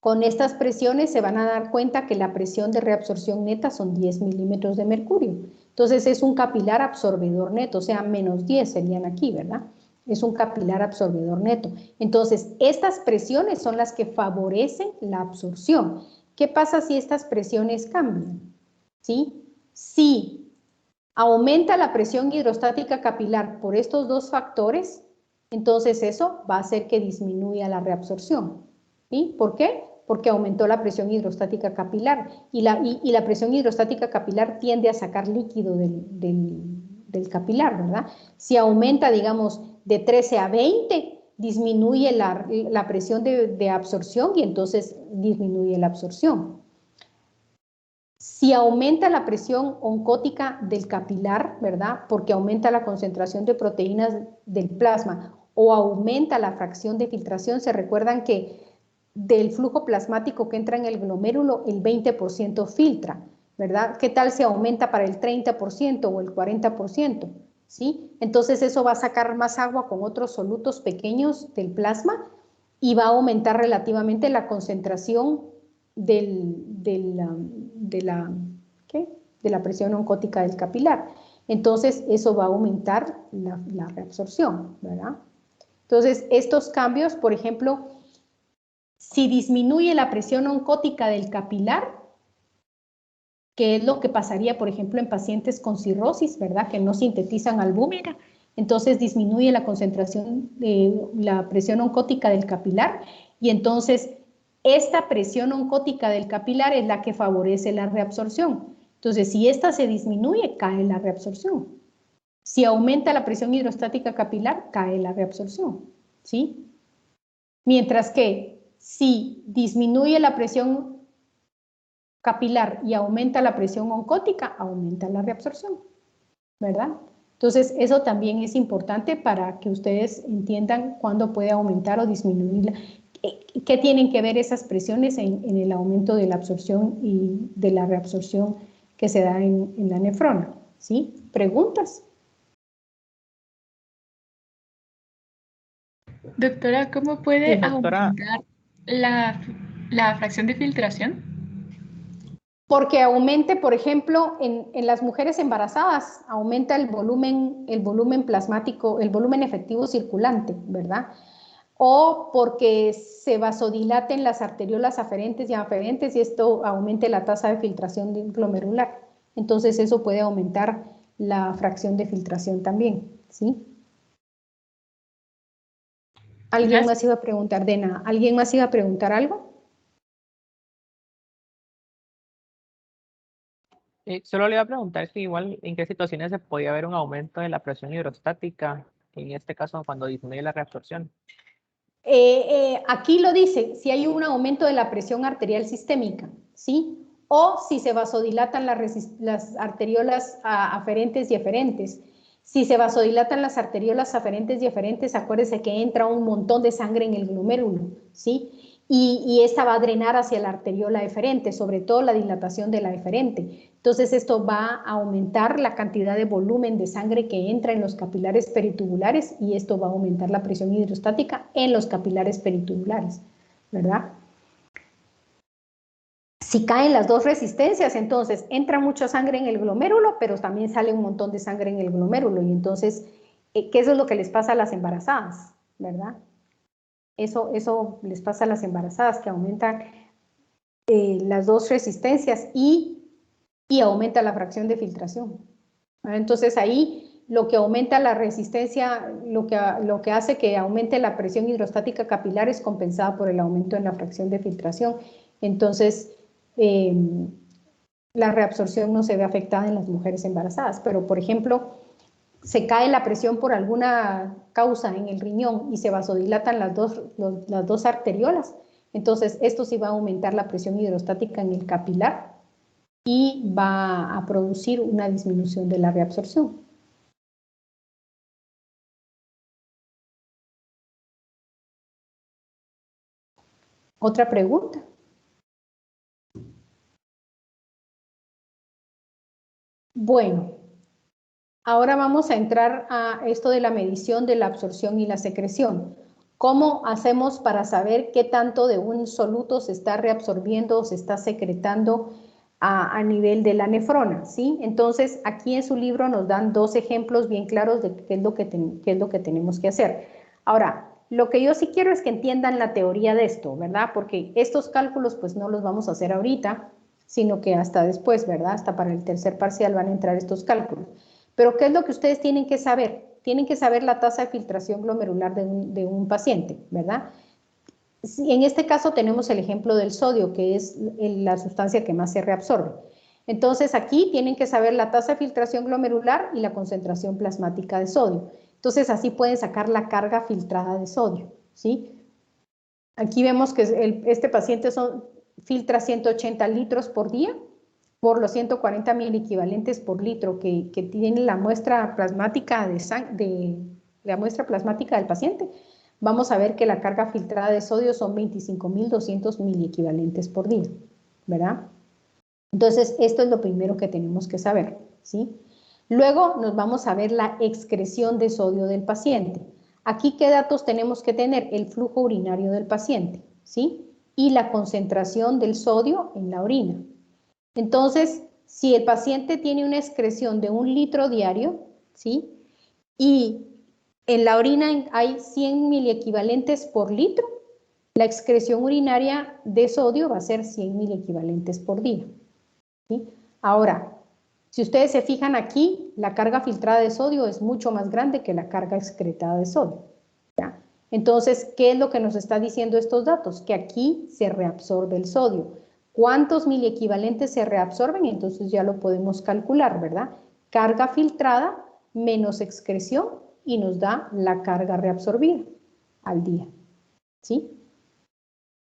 Con estas presiones se van a dar cuenta que la presión de reabsorción neta son 10 milímetros de mercurio. Entonces es un capilar absorbedor neto, o sea, menos 10 serían aquí, ¿verdad? Es un capilar absorbedor neto. Entonces, estas presiones son las que favorecen la absorción. ¿Qué pasa si estas presiones cambian? ¿Sí? Si aumenta la presión hidrostática capilar por estos dos factores, entonces eso va a hacer que disminuya la reabsorción. ¿Sí? ¿Por qué? Porque aumentó la presión hidrostática capilar y la presión hidrostática capilar tiende a sacar líquido del capilar, ¿verdad? Si aumenta, digamos, de 13 a 20, disminuye la presión de absorción y entonces disminuye la absorción. Si aumenta la presión oncótica del capilar, ¿verdad? Porque aumenta la concentración de proteínas del plasma o aumenta la fracción de filtración, se recuerdan que del flujo plasmático que entra en el glomérulo, el 20% filtra, ¿verdad? ¿Qué tal si aumenta para el 30% o el 40%? ¿Sí? Entonces eso va a sacar más agua con otros solutos pequeños del plasma y va a aumentar relativamente la concentración de la presión oncótica del capilar. Entonces, eso va a aumentar la reabsorción, ¿verdad? Entonces, estos cambios, por ejemplo, si disminuye la presión oncótica del capilar, que es lo que pasaría, por ejemplo, en pacientes con cirrosis, ¿verdad? Que no sintetizan albúmina, entonces disminuye la concentración de la presión oncótica del capilar y entonces esta presión oncótica del capilar es la que favorece la reabsorción. Entonces, si esta se disminuye, cae la reabsorción. Si aumenta la presión hidrostática capilar, cae la reabsorción, ¿sí? Mientras que si disminuye la presión capilar y aumenta la presión oncótica, aumenta la reabsorción, ¿verdad? Entonces, eso también es importante para que ustedes entiendan cuándo puede aumentar o disminuir, qué tienen que ver esas presiones en el aumento de la absorción y de la reabsorción que se da en la nefrona, ¿sí? ¿Preguntas? Doctora, ¿cómo puede Sí, doctora, aumentar la fracción de filtración? Porque aumente, por ejemplo, en las mujeres embarazadas, aumenta el volumen plasmático, el volumen efectivo circulante, ¿verdad? O porque se vasodilaten las arteriolas aferentes y aferentes y esto aumente la tasa de filtración glomerular. Entonces eso puede aumentar la fracción de filtración también, ¿sí? ¿Alguien Gracias. más iba a preguntar, Dena? ¿Alguien más iba a preguntar algo? Solo le iba a preguntar si igual en qué situaciones se podía ver un aumento de la presión hidrostática, en este caso cuando disminuye la reabsorción. Aquí lo dice, si hay un aumento de la presión arterial sistémica, ¿sí? O si se vasodilatan las arteriolas aferentes y eferentes. Si se vasodilatan las arteriolas aferentes y eferentes, acuérdense que entra un montón de sangre en el glomérulo, ¿sí? Y esta va a drenar hacia la arteriola eferente, sobre todo la dilatación de la eferente. Entonces esto va a aumentar la cantidad de volumen de sangre que entra en los capilares peritubulares y esto va a aumentar la presión hidrostática en los capilares peritubulares, ¿verdad? Si caen las dos resistencias, entonces entra mucha sangre en el glomérulo, pero también sale un montón de sangre en el glomérulo y entonces, ¿qué es lo que les pasa a las embarazadas, verdad? Eso les pasa a las embarazadas, que aumentan las dos resistencias y aumenta la fracción de filtración. Entonces ahí lo que aumenta la resistencia, lo que hace que aumente la presión hidrostática capilar es compensada por el aumento en la fracción de filtración. Entonces la reabsorción no se ve afectada en las mujeres embarazadas, pero por ejemplo, se cae la presión por alguna causa en el riñón y se vasodilatan las dos arteriolas, entonces esto sí va a aumentar la presión hidrostática en el capilar y va a producir una disminución de la reabsorción. ¿Otra pregunta? Bueno, ahora vamos a entrar a esto de la medición de la absorción y la secreción. ¿Cómo hacemos para saber qué tanto de un soluto se está reabsorbiendo o se está secretando a nivel de la nefrona? ¿Sí? Entonces, aquí en su libro nos dan dos ejemplos bien claros de qué es lo que tenemos que hacer. Ahora, lo que yo sí quiero es que entiendan la teoría de esto, ¿verdad? Porque estos cálculos pues no los vamos a hacer ahorita, sino que hasta después, ¿verdad? Hasta para el tercer parcial van a entrar estos cálculos. Pero ¿qué es lo que ustedes tienen que saber? Tienen que saber la tasa de filtración glomerular de un paciente, ¿verdad? En este caso tenemos el ejemplo del sodio, que es la sustancia que más se reabsorbe. Entonces aquí tienen que saber la tasa de filtración glomerular y la concentración plasmática de sodio. Entonces así pueden sacar la carga filtrada de sodio, ¿sí? Aquí vemos que este paciente filtra 180 litros por día por los 140 miliequivalentes por litro que tiene la muestra plasmática la muestra plasmática del paciente. Vamos a ver que la carga filtrada de sodio son 25.200 miliequivalentes por día, ¿verdad? Entonces, esto es lo primero que tenemos que saber, ¿sí? Luego nos vamos a ver la excreción de sodio del paciente. Aquí, ¿qué datos tenemos que tener? El flujo urinario del paciente, ¿sí? Y la concentración del sodio en la orina. Entonces, si el paciente tiene una excreción de 1 litro diario, ¿sí? Y en la orina hay 100 miliequivalentes por litro, la excreción urinaria de sodio va a ser 100 miliequivalentes por día, ¿sí? Ahora, si ustedes se fijan aquí, la carga filtrada de sodio es mucho más grande que la carga excretada de sodio, ¿ya? Entonces, ¿qué es lo que nos está diciendo estos datos? Que aquí se reabsorbe el sodio. ¿Cuántos miliequivalentes se reabsorben? Entonces ya lo podemos calcular, ¿verdad? Carga filtrada menos excreción y nos da la carga reabsorbida al día, ¿sí?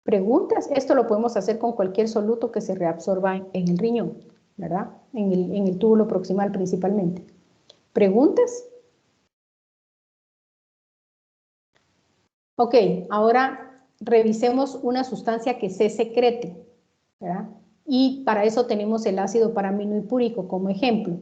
¿Preguntas? Esto lo podemos hacer con cualquier soluto que se reabsorba en el riñón, ¿verdad? En el túbulo proximal principalmente. ¿Preguntas? Ok, ahora revisemos una sustancia que se secrete, ¿verdad? Y para eso tenemos el ácido paraaminohipúrico como ejemplo.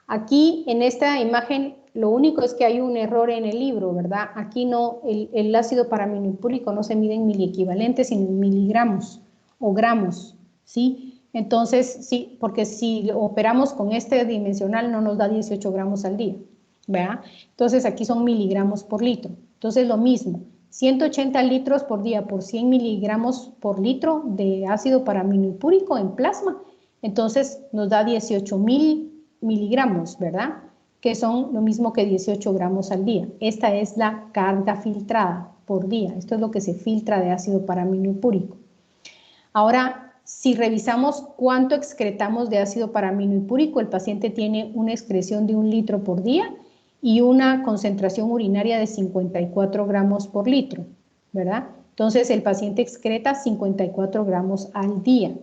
Aquí en esta imagen lo único es que hay un error en el libro, ¿verdad? Aquí no, el ácido paraaminohipúrico no se mide en miliequivalentes, sino en miligramos o gramos, ¿sí? Entonces, sí, porque si operamos con este dimensional no nos da 18 gramos al día, ¿verdad? Entonces aquí son miligramos por litro. Entonces lo mismo, 180 litros por día por 100 miligramos por litro de ácido paraaminohipúrico en plasma, entonces nos da 18.000 miligramos, ¿verdad? Que son lo mismo que 18 gramos al día. Esta es la carga filtrada por día. Esto es lo que se filtra de ácido paraaminohipúrico. Ahora, si revisamos cuánto excretamos de ácido paraminohipúrico, el paciente tiene una excreción de 1 litro por día y una concentración urinaria de 54 gramos por litro, ¿verdad? Entonces, el paciente excreta 54 gramos al día,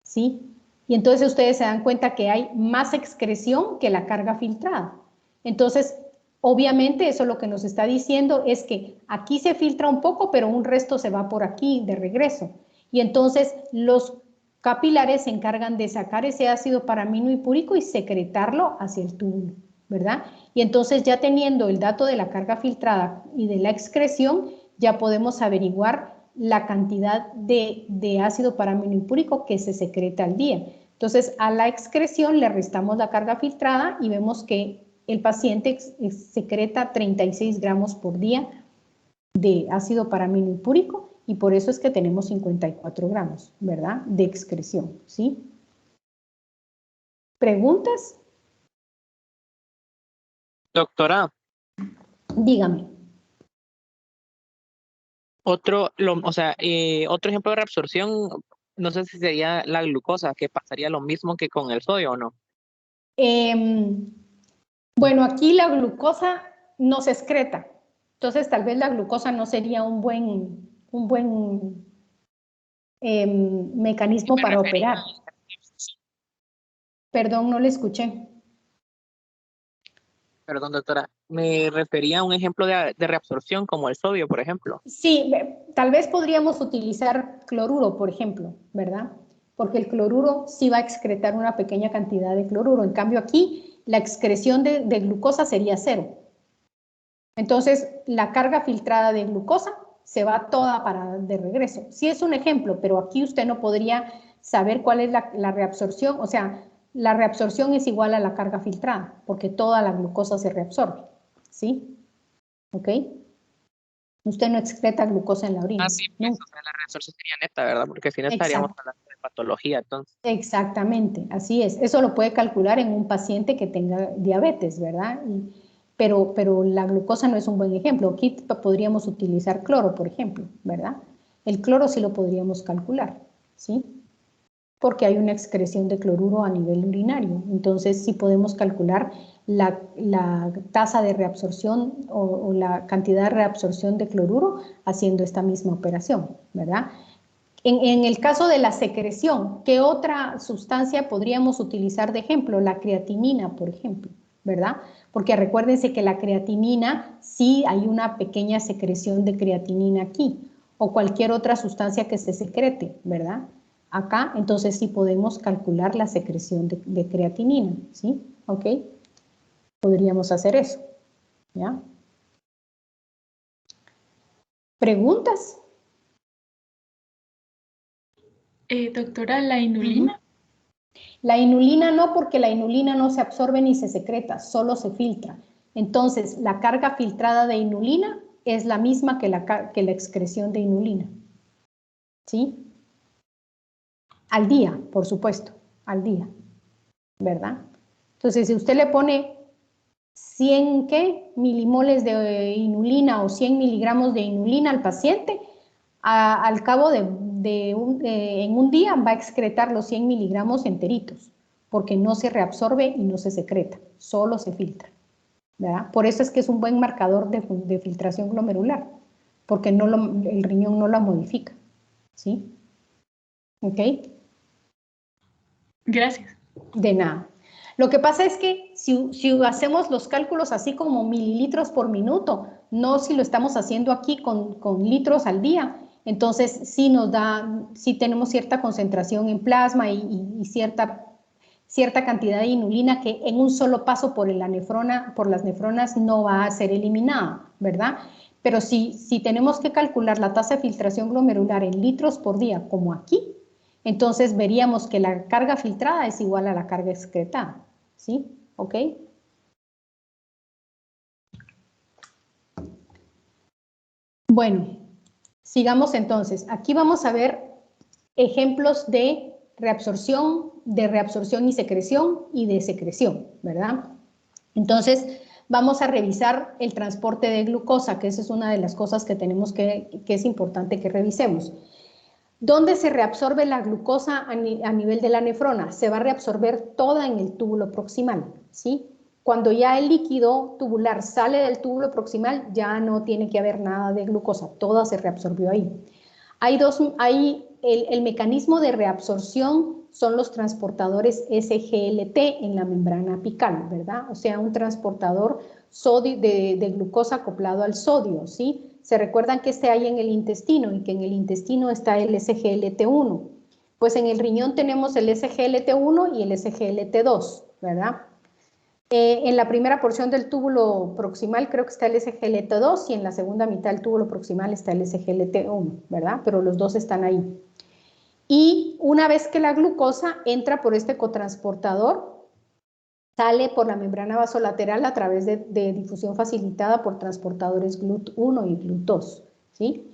¿sí? Y entonces ustedes se dan cuenta que hay más excreción que la carga filtrada. Entonces, obviamente, eso lo que nos está diciendo es que aquí se filtra un poco, pero un resto se va por aquí de regreso. Y entonces, los capilares se encargan de sacar ese ácido paraminohipúrico y secretarlo hacia el túbulo, ¿verdad? Y entonces, ya teniendo el dato de la carga filtrada y de la excreción, ya podemos averiguar la cantidad de ácido paraminohipúrico que se secreta al día. Entonces, a la excreción le restamos la carga filtrada y vemos que el paciente secreta 36 gramos por día de ácido paraminohipúrico y por eso es que tenemos 54 gramos, ¿verdad? De excreción, ¿sí? ¿Preguntas? Doctora, Dígame. otro ejemplo de reabsorción, no sé si sería la glucosa, que pasaría lo mismo que con el sodio o no. Bueno, aquí la glucosa no se excreta, entonces tal vez la glucosa no sería un buen mecanismo para operar. Perdón, no le escuché. Perdón, doctora, me refería a un ejemplo de reabsorción como el sodio, por ejemplo. Sí, tal vez podríamos utilizar cloruro, por ejemplo, ¿verdad? Porque el cloruro sí va a excretar una pequeña cantidad de cloruro. En cambio aquí, la excreción de glucosa sería 0. Entonces, la carga filtrada de glucosa se va toda de regreso. Sí es un ejemplo, pero aquí usted no podría saber cuál es la reabsorción. O sea, la reabsorción es igual a la carga filtrada, porque toda la glucosa se reabsorbe. ¿Sí? ¿Ok? Usted no excreta glucosa en la orina. Sí, pues, o sea, la reabsorción sería neta, ¿verdad? Porque si no estaríamos hablando de patología, entonces. Exactamente, así es. Eso lo puede calcular en un paciente que tenga diabetes, ¿verdad? Pero la glucosa no es un buen ejemplo. Aquí podríamos utilizar cloro, por ejemplo, ¿verdad? El cloro sí lo podríamos calcular, ¿sí? Porque hay una excreción de cloruro a nivel urinario. Entonces, sí podemos calcular la tasa de reabsorción o la cantidad de reabsorción de cloruro haciendo esta misma operación, ¿verdad? En el caso de la secreción, ¿qué otra sustancia podríamos utilizar de ejemplo? La creatinina, por ejemplo, ¿verdad? Porque recuérdense que la creatinina, sí hay una pequeña secreción de creatinina aquí, o cualquier otra sustancia que se secrete, ¿verdad? Acá, entonces sí podemos calcular la secreción de creatinina, ¿sí? ¿Ok? Podríamos hacer eso, ¿ya? ¿Preguntas? Doctora, ¿la inulina? La inulina no, porque la inulina no se absorbe ni se secreta, solo se filtra. Entonces, la carga filtrada de inulina es la misma que la excreción de inulina. ¿Sí? Al día, por supuesto, al día, ¿verdad? Entonces, si usted le pone 100 milimoles de inulina o 100 miligramos de inulina al paciente, al cabo en un día va a excretar los 100 miligramos enteritos, porque no se reabsorbe y no se secreta, solo se filtra, ¿verdad? Por eso es que es un buen marcador de filtración glomerular, porque el riñón no la modifica, ¿sí? ¿Ok? Gracias. De nada. Lo que pasa es que si hacemos los cálculos así como mililitros por minuto, no si lo estamos haciendo aquí con litros al día, entonces sí tenemos cierta concentración en plasma y cierta cantidad de inulina que en un solo paso por las nefronas no va a ser eliminada, ¿verdad? Pero si tenemos que calcular la tasa de filtración glomerular en litros por día, como aquí, entonces veríamos que la carga filtrada es igual a la carga excretada, ¿sí? ¿Ok? Bueno, sigamos entonces. Aquí vamos a ver ejemplos de reabsorción y secreción y de secreción, ¿verdad? Entonces, vamos a revisar el transporte de glucosa, que esa es una de las cosas que es importante que revisemos. ¿Dónde se reabsorbe la glucosa a nivel de la nefrona? Se va a reabsorber toda en el túbulo proximal, ¿sí? Cuando ya el líquido tubular sale del túbulo proximal, ya no tiene que haber nada de glucosa, toda se reabsorbió ahí. El mecanismo de reabsorción son los transportadores SGLT en la membrana apical, ¿verdad? O sea, un transportador de glucosa acoplado al sodio, ¿sí? Se recuerdan que hay en el intestino y que en el intestino está el SGLT1. Pues en el riñón tenemos el SGLT1 y el SGLT2, ¿verdad? En la primera porción del túbulo proximal creo que está el SGLT2 y en la segunda mitad del túbulo proximal está el SGLT1, ¿verdad? Pero los dos están ahí. Y una vez que la glucosa entra por este cotransportador, sale por la membrana vasolateral a través de difusión facilitada por transportadores GLUT1 y GLUT2, ¿sí?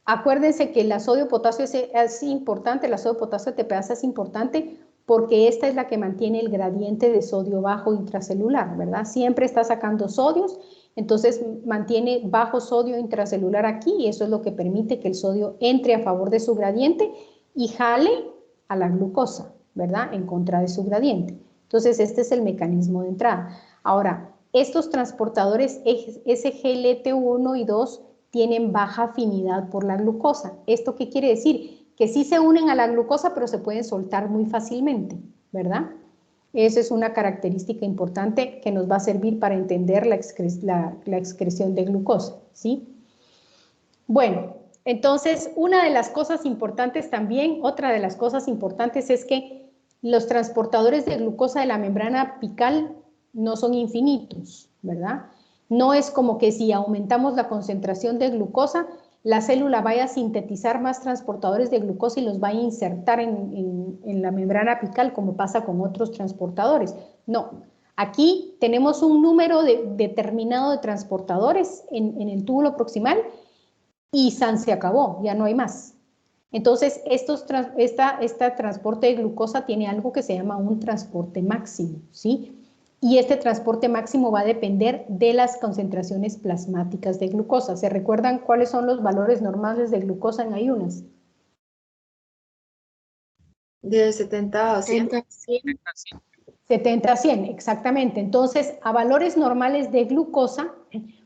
Acuérdense que la sodio-potasio es importante, la sodio-potasio TPasa es importante porque esta es la que mantiene el gradiente de sodio bajo intracelular, ¿verdad? Siempre está sacando sodios, entonces mantiene bajo sodio intracelular aquí y eso es lo que permite que el sodio entre a favor de su gradiente y jale a la glucosa, ¿verdad? En contra de su gradiente. Entonces, este es el mecanismo de entrada. Ahora, estos transportadores SGLT1 y 2 tienen baja afinidad por la glucosa. ¿Esto qué quiere decir? Que sí se unen a la glucosa, pero se pueden soltar muy fácilmente, ¿verdad? Esa es una característica importante que nos va a servir para entender la excreción de glucosa, ¿sí? Bueno, entonces, una de las cosas importantes también, otra de las cosas importantes es que los transportadores de glucosa de la membrana apical no son infinitos, ¿verdad? No es como que si aumentamos la concentración de glucosa, la célula vaya a sintetizar más transportadores de glucosa y los vaya a insertar en la membrana apical como pasa con otros transportadores. No, aquí tenemos un número determinado de transportadores en el túbulo proximal y se acabó, ya no hay más. Entonces, este transporte de glucosa tiene algo que se llama un transporte máximo, ¿sí? Y este transporte máximo va a depender de las concentraciones plasmáticas de glucosa. ¿Se recuerdan cuáles son los valores normales de glucosa en ayunas? De 70 a 100. 70 a 100, exactamente. Entonces, a valores normales de glucosa,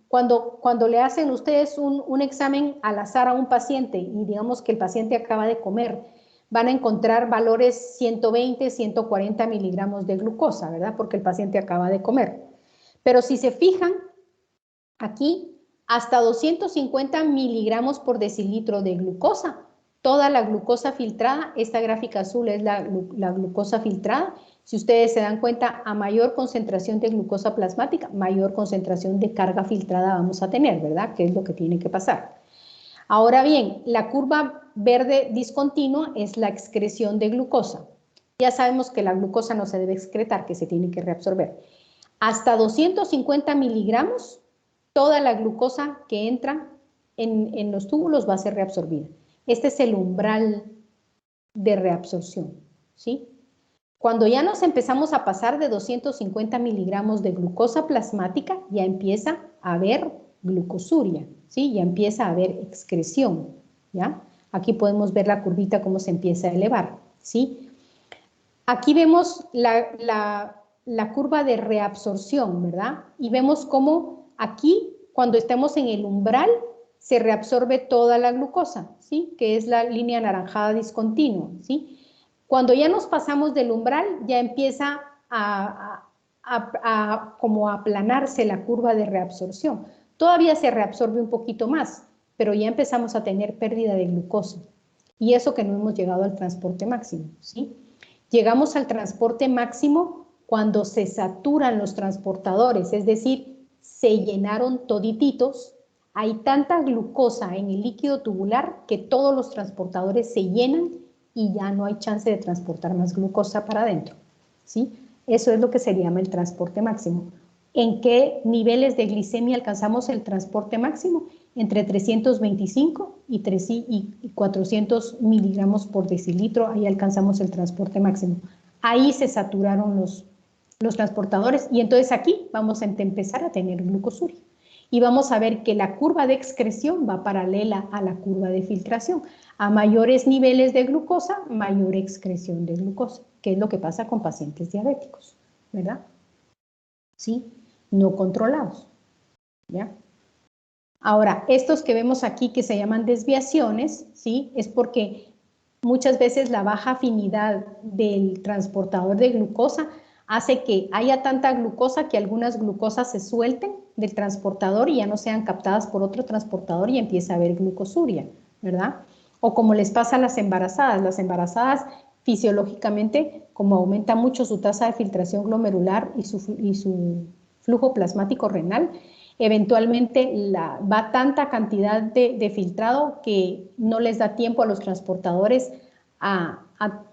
cuando le hacen ustedes un examen al azar a un paciente y digamos que el paciente acaba de comer, van a encontrar valores 120, 140 miligramos de glucosa, ¿verdad? Porque el paciente acaba de comer. Pero si se fijan, aquí hasta 250 miligramos por decilitro de glucosa. Toda la glucosa filtrada, esta gráfica azul es la glucosa filtrada. Si ustedes se dan cuenta, a mayor concentración de glucosa plasmática, mayor concentración de carga filtrada vamos a tener, ¿verdad? Que es lo que tiene que pasar. Ahora bien, la curva verde discontinua es la excreción de glucosa. Ya sabemos que la glucosa no se debe excretar, que se tiene que reabsorber. Hasta 250 miligramos, toda la glucosa que entra en los túbulos va a ser reabsorbida. Este es el umbral de reabsorción, ¿sí? Cuando ya nos empezamos a pasar de 250 miligramos de glucosa plasmática, ya empieza a haber glucosuria, ¿sí? Ya empieza a haber excreción, ¿ya? Aquí podemos ver la curvita cómo se empieza a elevar, ¿sí? Aquí vemos la curva de reabsorción, ¿verdad? Y vemos cómo aquí, cuando estemos en el umbral, se reabsorbe toda la glucosa, ¿sí? Que es la línea anaranjada discontinua, ¿sí? Cuando ya nos pasamos del umbral, ya empieza como a aplanarse la curva de reabsorción. Todavía se reabsorbe un poquito más, pero ya empezamos a tener pérdida de glucosa. Y eso que no hemos llegado al transporte máximo, ¿sí? Llegamos al transporte máximo cuando se saturan los transportadores, es decir, se llenaron todititos. Hay tanta glucosa en el líquido tubular que todos los transportadores se llenan y ya no hay chance de transportar más glucosa para adentro, ¿sí? Eso es lo que se llama el transporte máximo. ¿En qué niveles de glicemia alcanzamos el transporte máximo? Entre 325 y 400 miligramos por decilitro, ahí alcanzamos el transporte máximo. Ahí se saturaron los transportadores y entonces aquí vamos a empezar a tener glucosuria. Y vamos a ver que la curva de excreción va paralela a la curva de filtración. A mayores niveles de glucosa, mayor excreción de glucosa, que es lo que pasa con pacientes diabéticos, ¿verdad? ¿Sí? No controlados, ¿ya? Ahora, estos que vemos aquí que se llaman desviaciones, ¿sí? Es porque muchas veces la baja afinidad del transportador de glucosa hace que haya tanta glucosa que algunas glucosas se suelten del transportador y ya no sean captadas por otro transportador y empieza a haber glucosuria, ¿verdad? O como les pasa a las embarazadas fisiológicamente, como aumenta mucho su tasa de filtración glomerular y su flujo plasmático renal, eventualmente va tanta cantidad de filtrado que no les da tiempo a los transportadores a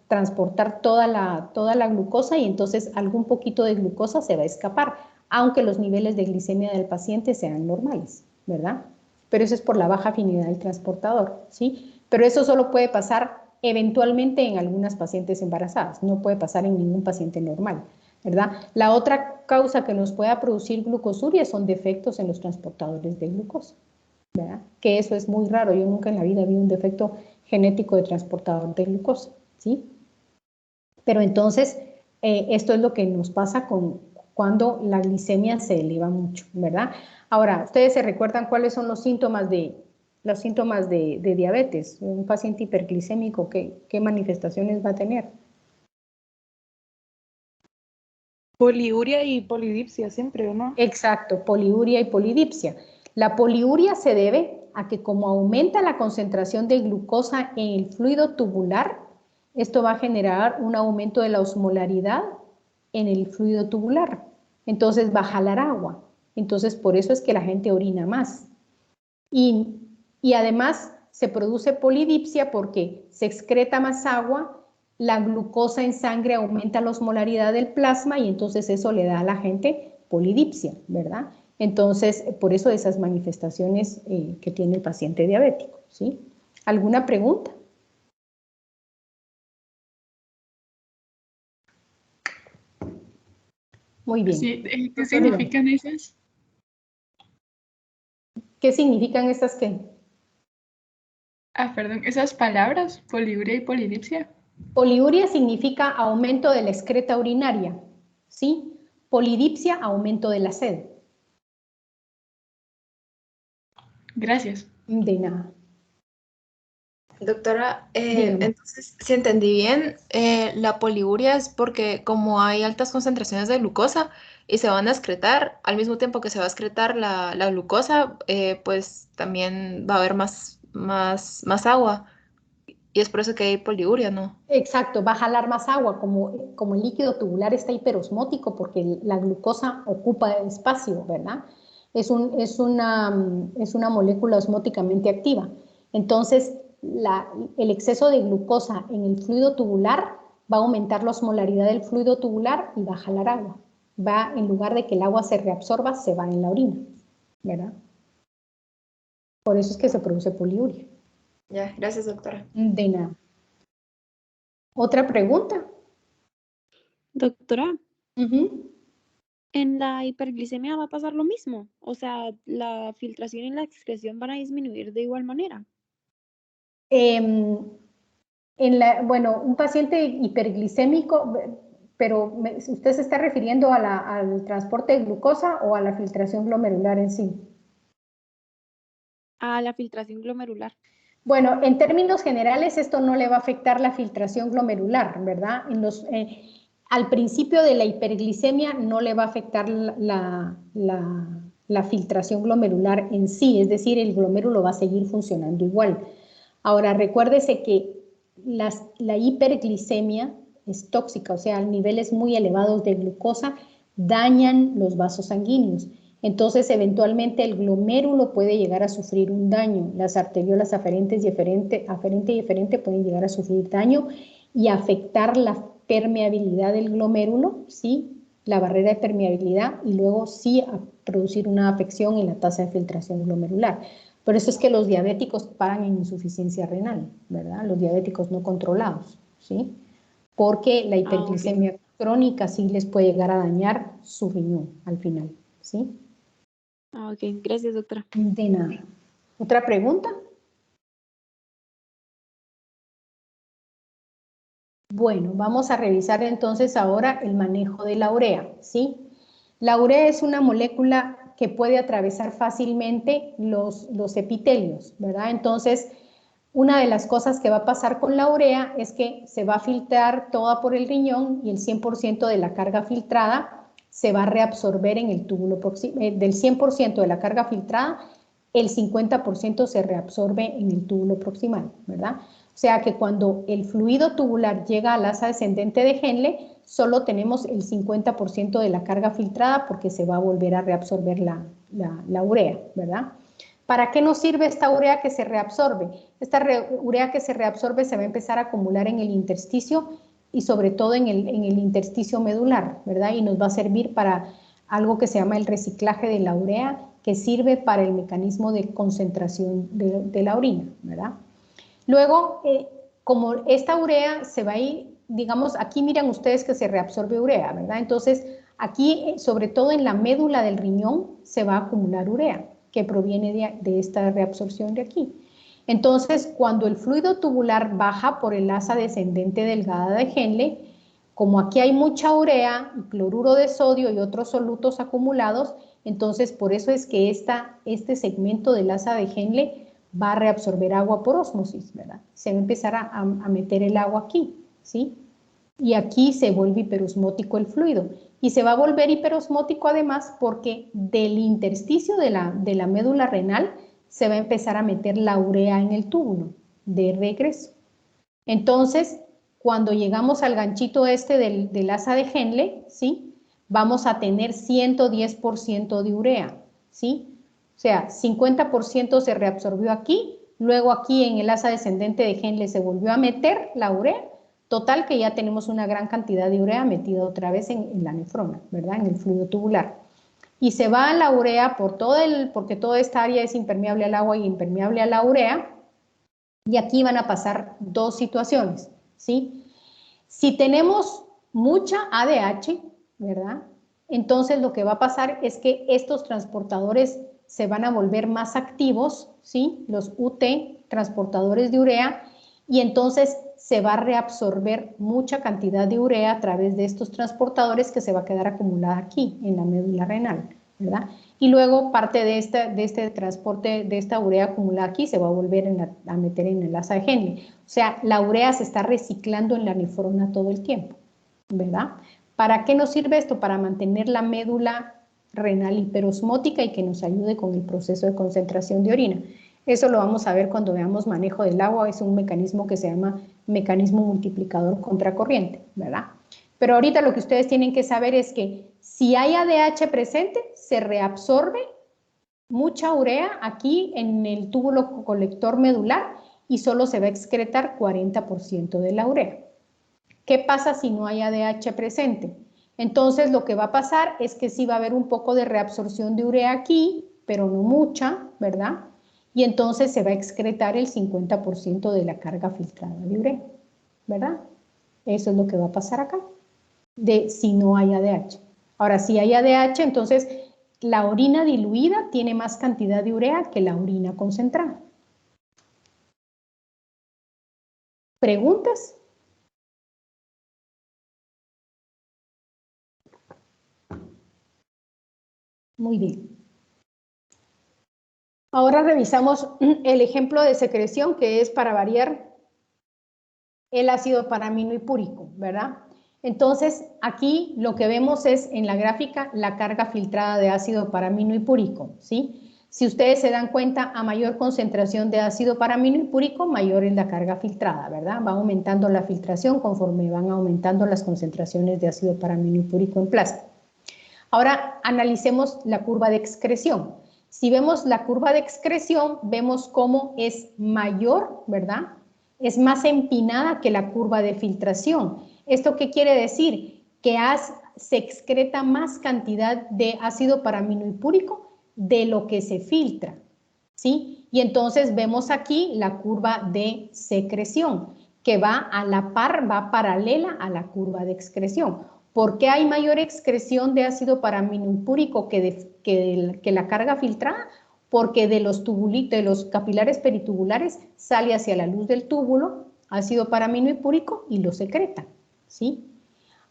transportar toda la glucosa y entonces algún poquito de glucosa se va a escapar, aunque los niveles de glicemia del paciente sean normales, ¿verdad? Pero eso es por la baja afinidad del transportador, ¿sí? Pero eso solo puede pasar eventualmente en algunas pacientes embarazadas, no puede pasar en ningún paciente normal, ¿verdad? La otra causa que nos pueda producir glucosuria son defectos en los transportadores de glucosa, ¿verdad? Que eso es muy raro, yo nunca en la vida vi un defecto genético de transportador de glucosa, ¿sí? Pero entonces, esto es lo que nos pasa cuando la glicemia se eleva mucho, ¿verdad? Ahora, ¿ustedes se recuerdan cuáles son los síntomas de diabetes? Un paciente hiperglicémico, ¿qué manifestaciones va a tener? Poliuria y polidipsia siempre, ¿o no? Exacto, poliuria y polidipsia. La poliuria se debe a que como aumenta la concentración de glucosa en el fluido tubular, esto va a generar un aumento de la osmolaridad en el fluido tubular. Entonces va a jalar agua. Entonces por eso es que la gente orina más. Y además se produce polidipsia porque se excreta más agua, la glucosa en sangre aumenta la osmolaridad del plasma y entonces eso le da a la gente polidipsia, ¿verdad? Entonces, por eso esas manifestaciones que tiene el paciente diabético, ¿sí? ¿Alguna pregunta? Muy bien. Sí, ¿qué significan esas? ¿Qué significan estas qué? Perdón, esas palabras, poliuria y polidipsia. Poliuria significa aumento de la excreta urinaria, ¿sí? Polidipsia, aumento de la sed. Gracias. De nada. Doctora, Dígame. entonces, si entendí bien, la poliuria es porque como hay altas concentraciones de glucosa y se van a excretar, al mismo tiempo que se va a excretar la glucosa, pues también va a haber más agua. Y es por eso que hay poliuria, ¿no? Exacto, va a jalar más agua, como el líquido tubular está hiperosmótico porque la glucosa ocupa espacio, ¿verdad? Es una molécula osmóticamente activa. Entonces, el exceso de glucosa en el fluido tubular va a aumentar la osmolaridad del fluido tubular y va a jalar agua. En lugar de que el agua se reabsorba, se va en la orina, ¿verdad? Por eso es que se produce poliuria. Ya, gracias, doctora. De nada. ¿Otra pregunta? Doctora, Uh-huh. en la hiperglicemia va a pasar lo mismo. O sea, la filtración y la excreción van a disminuir de igual manera. Bueno, un paciente hiperglicémico, pero ¿usted se está refiriendo al transporte de glucosa o a la filtración glomerular en sí? A la filtración glomerular. Bueno, en términos generales esto no le va a afectar la filtración glomerular, ¿verdad? Al principio de la hiperglicemia no le va a afectar la filtración glomerular en sí, es decir, el glomérulo va a seguir funcionando igual. Ahora, recuérdese que la hiperglicemia es tóxica, o sea, niveles muy elevados de glucosa dañan los vasos sanguíneos. Entonces, eventualmente el glomérulo puede llegar a sufrir un daño. Las arteriolas aferente y eferente pueden llegar a sufrir daño y afectar la permeabilidad del glomérulo, ¿sí? La barrera de permeabilidad y luego sí a producir una afección en la tasa de filtración glomerular. Por eso es que los diabéticos paran en insuficiencia renal, ¿verdad? Los diabéticos no controlados, ¿sí? Porque la hiperglicemia crónica sí les puede llegar a dañar su riñón al final, ¿sí? Ah, ok, gracias, doctora. De nada. ¿Otra pregunta? Bueno, vamos a revisar entonces ahora el manejo de la urea, ¿sí? La urea es una molécula que puede atravesar fácilmente los epitelios, ¿verdad? Entonces, una de las cosas que va a pasar con la urea es que se va a filtrar toda por el riñón y el 100% de la carga filtrada se va a reabsorber en el túbulo proximal. Del 100% de la carga filtrada, el 50% se reabsorbe en el túbulo proximal, ¿verdad? O sea que cuando el fluido tubular llega al asa descendente de Henle, solo tenemos el 50% de la carga filtrada porque se va a volver a reabsorber la urea, ¿verdad? ¿Para qué nos sirve esta urea que se reabsorbe? Esta urea que se reabsorbe se va a empezar a acumular en el intersticio y sobre todo en el intersticio medular, ¿verdad? Y nos va a servir para algo que se llama el reciclaje de la urea, que sirve para el mecanismo de concentración de la orina, ¿verdad? Luego, como esta urea se va a ir, digamos, aquí miran ustedes que se reabsorbe urea, ¿verdad? Entonces, aquí, sobre todo en la médula del riñón, se va a acumular urea, que proviene de esta reabsorción de aquí. Entonces, cuando el fluido tubular baja por el asa descendente delgada de Henle, como aquí hay mucha urea, cloruro de sodio y otros solutos acumulados, entonces por eso es que este segmento del asa de Henle va a reabsorber agua por ósmosis, ¿verdad? Se va a empezar a meter el agua aquí, ¿sí? Y aquí se vuelve hiperosmótico el fluido. Y se va a volver hiperosmótico además porque del intersticio de la médula renal se va a empezar a meter la urea en el túbulo de regreso. Entonces, cuando llegamos al ganchito este del asa de Henle, ¿sí? Vamos a tener 110% de urea, ¿sí? O sea, 50% se reabsorbió aquí, luego aquí en el asa descendente de Henle se volvió a meter la urea, total que ya tenemos una gran cantidad de urea metida otra vez en la nefrona, ¿verdad? En el fluido tubular. Y se va la urea porque toda esta área es impermeable al agua y impermeable a la urea, y aquí van a pasar dos situaciones, ¿sí? Si tenemos mucha ADH, ¿verdad? Entonces lo que va a pasar es que estos transportadores se van a volver más activos, ¿sí? Los UT, transportadores de urea, y entonces se va a reabsorber mucha cantidad de urea a través de estos transportadores que se va a quedar acumulada aquí en la médula renal, ¿verdad? Y luego parte de este transporte, de esta urea acumulada aquí, se va a volver a meter en el asa de Henle. O sea, la urea se está reciclando en la nefrona todo el tiempo, ¿verdad? ¿Para qué nos sirve esto? Para mantener la médula renal hiperosmótica y que nos ayude con el proceso de concentración de orina. Eso lo vamos a ver cuando veamos manejo del agua, es un mecanismo que se llama mecanismo multiplicador contracorriente, ¿verdad? Pero ahorita lo que ustedes tienen que saber es que si hay ADH presente, se reabsorbe mucha urea aquí en el túbulo colector medular y solo se va a excretar 40% de la urea. ¿Qué pasa si no hay ADH presente? Entonces lo que va a pasar es que sí va a haber un poco de reabsorción de urea aquí, pero no mucha, ¿verdad? Y entonces se va a excretar el 50% de la carga filtrada de urea, ¿verdad? Eso es lo que va a pasar acá, si no hay ADH. Ahora, si hay ADH, entonces la orina diluida tiene más cantidad de urea que la orina concentrada. ¿Preguntas? Muy bien. Ahora revisamos el ejemplo de secreción que es para variar el ácido paraminohipúrico, ¿verdad? Entonces, aquí lo que vemos es en la gráfica la carga filtrada de ácido paraminohipúrico, ¿sí? Si ustedes se dan cuenta, a mayor concentración de ácido paraminohipúrico, mayor es la carga filtrada, ¿verdad? Va aumentando la filtración conforme van aumentando las concentraciones de ácido paraminohipúrico en plasma. Ahora analicemos la curva de excreción. Si vemos la curva de excreción, vemos cómo es mayor, ¿verdad? Es más empinada que la curva de filtración. ¿Esto qué quiere decir? Que se excreta más cantidad de ácido paraminohipúrico de lo que se filtra, ¿sí? Y entonces vemos aquí la curva de secreción, que va a la par, va paralela a la curva de excreción. ¿Por qué hay mayor excreción de ácido paraminohipúrico que que la carga filtrada, porque de los capilares peritubulares sale hacia la luz del túbulo ácido paraminopúrico y lo secreta, ¿sí?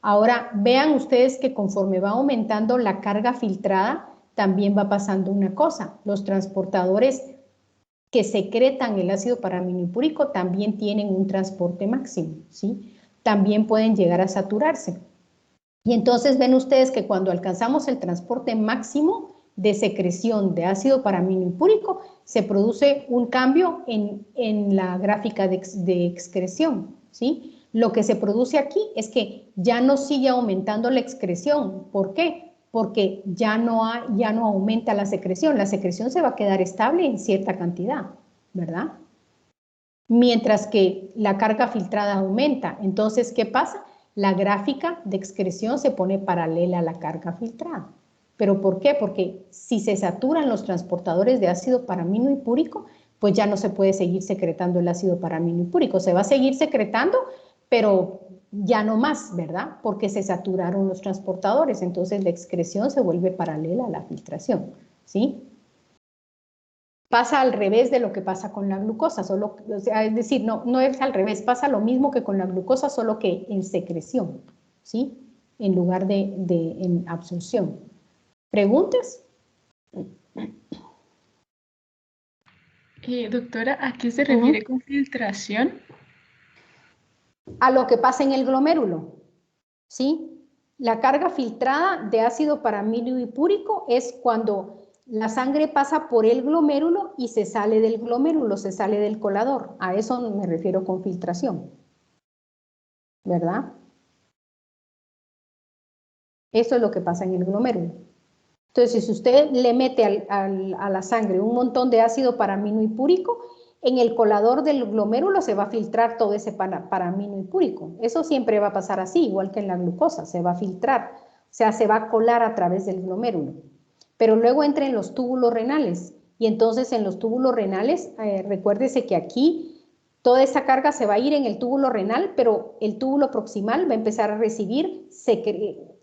Ahora, vean ustedes que conforme va aumentando la carga filtrada, también va pasando una cosa. Los transportadores que secretan el ácido paraminopúrico también tienen un transporte máximo, ¿sí? También pueden llegar a saturarse. Y entonces ven ustedes que cuando alcanzamos el transporte máximo de secreción de ácido paraminopúrico, se produce un cambio en la gráfica de excreción, ¿sí? Lo que se produce aquí es que ya no sigue aumentando la excreción. ¿Por qué? Porque ya no aumenta la secreción se va a quedar estable en cierta cantidad, ¿verdad? Mientras que la carga filtrada aumenta. Entonces, ¿qué pasa? La gráfica de excreción se pone paralela a la carga filtrada. ¿Pero por qué? Porque si se saturan los transportadores de ácido paraminopúrico, pues ya no se puede seguir secretando el ácido paraminopúrico. Se va a seguir secretando, pero ya no más, ¿verdad? Porque se saturaron los transportadores, entonces la excreción se vuelve paralela a la filtración, ¿sí? Pasa al revés de lo que pasa con la glucosa, solo, o sea, es decir, no es al revés, pasa lo mismo que con la glucosa, solo que en secreción, ¿sí? En lugar de en absorción. ¿Preguntas? Doctora, ¿a qué se refiere con filtración? A lo que pasa en el glomérulo, ¿sí? La carga filtrada de ácido paraminopúrico es cuando la sangre pasa por el glomérulo y se sale del glomérulo, se sale del colador. A eso me refiero con filtración, ¿verdad? Eso es lo que pasa en el glomérulo. Entonces, si usted le mete a la sangre un montón de ácido paraminopúrico, en el colador del glomérulo se va a filtrar todo ese paraminopúrico. Eso siempre va a pasar así, igual que en la glucosa, se va a filtrar, o sea, se va a colar a través del glomérulo. Pero luego entra en los túbulos renales, y entonces en los túbulos renales, recuérdese que aquí toda esa carga se va a ir en el túbulo renal, pero el túbulo proximal va a empezar a recibir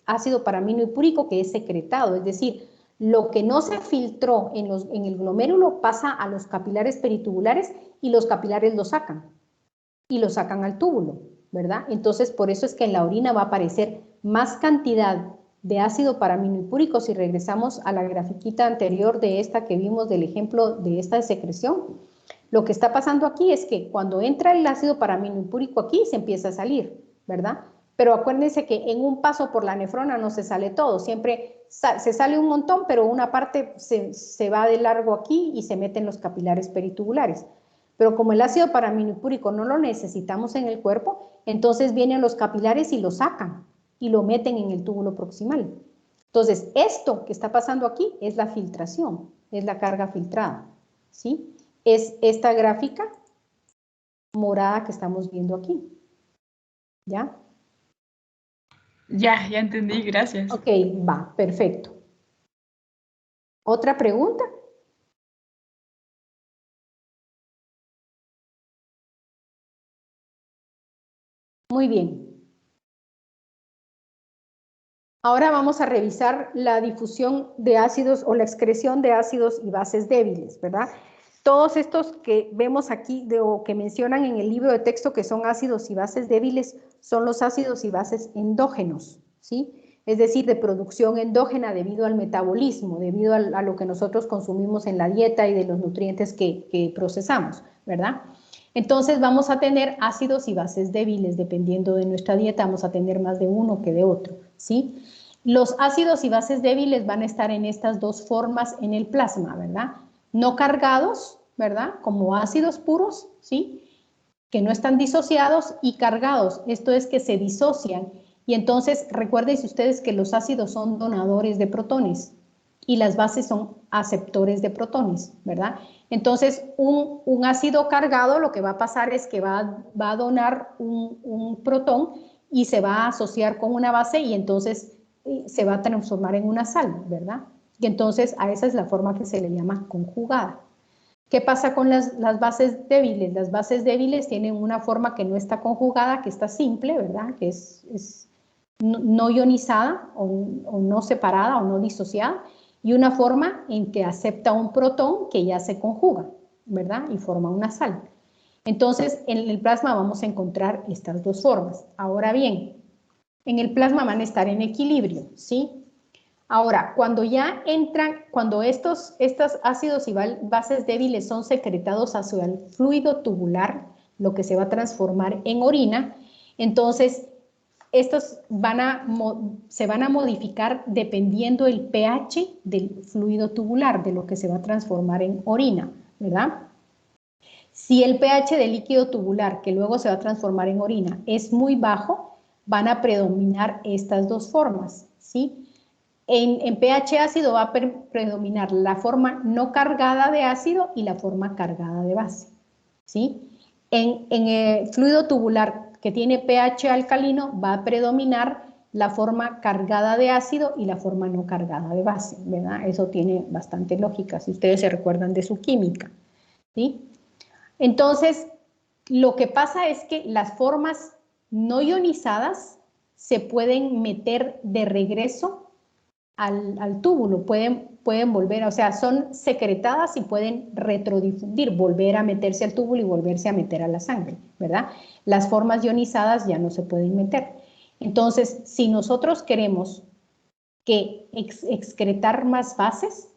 ácido paraminopúrico que es secretado, es decir, lo que no se filtró en el glomérulo pasa a los capilares peritubulares y los capilares lo sacan al túbulo, ¿verdad? Entonces, por eso es que en la orina va a aparecer más cantidad de ácido paraminopúrico. Si regresamos a la grafiquita anterior de esta que vimos del ejemplo de esta secreción, lo que está pasando aquí es que cuando entra el ácido paraminopúrico aquí se empieza a salir, ¿verdad? Pero acuérdense que en un paso por la nefrona no se sale todo, siempre se sale un montón, pero una parte se va de largo aquí y se mete en los capilares peritubulares. Pero como el ácido paraminopúrico no lo necesitamos en el cuerpo, entonces vienen los capilares y lo sacan y lo meten en el túbulo proximal. Entonces, esto que está pasando aquí es la filtración, es la carga filtrada, ¿sí? Es esta gráfica morada que estamos viendo aquí, ¿ya? Ya entendí, gracias. Ok, va, perfecto. ¿Otra pregunta? Muy bien. Ahora vamos a revisar la difusión de ácidos o la excreción de ácidos y bases débiles, ¿verdad? Todos estos que vemos aquí o que mencionan en el libro de texto que son ácidos y bases débiles son los ácidos y bases endógenos, ¿sí? Es decir, de producción endógena debido al metabolismo, debido a lo que nosotros consumimos en la dieta y de los nutrientes que procesamos, ¿verdad? Entonces vamos a tener ácidos y bases débiles, dependiendo de nuestra dieta, vamos a tener más de uno que de otro, ¿sí? Los ácidos y bases débiles van a estar en estas dos formas en el plasma, ¿verdad? No cargados, ¿verdad? Como ácidos puros, ¿sí? Que no están disociados, y cargados, esto es que se disocian. Y entonces recuerden ustedes que los ácidos son donadores de protones y las bases son aceptores de protones, ¿verdad? Entonces un ácido cargado lo que va a pasar es que va a donar un protón y se va a asociar con una base y entonces se va a transformar en una sal, ¿verdad? Y entonces a esa es la forma que se le llama conjugada. ¿Qué pasa con las bases débiles? Las bases débiles tienen una forma que no está conjugada, que está simple, ¿verdad? Que es no ionizada o no separada o no disociada. y una forma en que acepta un protón que ya se conjuga, ¿verdad? Y forma una sal. Entonces, en el plasma vamos a encontrar estas dos formas. Ahora bien, en el plasma van a estar en equilibrio, ¿sí? Ahora, cuando ya entran, cuando estos ácidos y bases débiles son secretados hacia el fluido tubular, lo que se va a transformar en orina, entonces estos se van a modificar dependiendo el pH del fluido tubular, de lo que se va a transformar en orina, ¿verdad? Si el pH del líquido tubular, que luego se va a transformar en orina, es muy bajo, van a predominar estas dos formas, ¿sí? En pH ácido va a predominar la forma no cargada de ácido y la forma cargada de base, ¿sí? En fluido tubular que tiene pH alcalino va a predominar la forma cargada de ácido y la forma no cargada de base, ¿verdad? Eso tiene bastante lógica, si ustedes se recuerdan de su química, ¿sí? Entonces, lo que pasa es que las formas no ionizadas se pueden meter de regreso al túbulo, pueden volver, o sea, son secretadas y pueden retrodifundir, volver a meterse al túbulo y volverse a meter a la sangre, ¿verdad? Las formas ionizadas ya no se pueden meter. Entonces, si nosotros queremos que excretar más bases,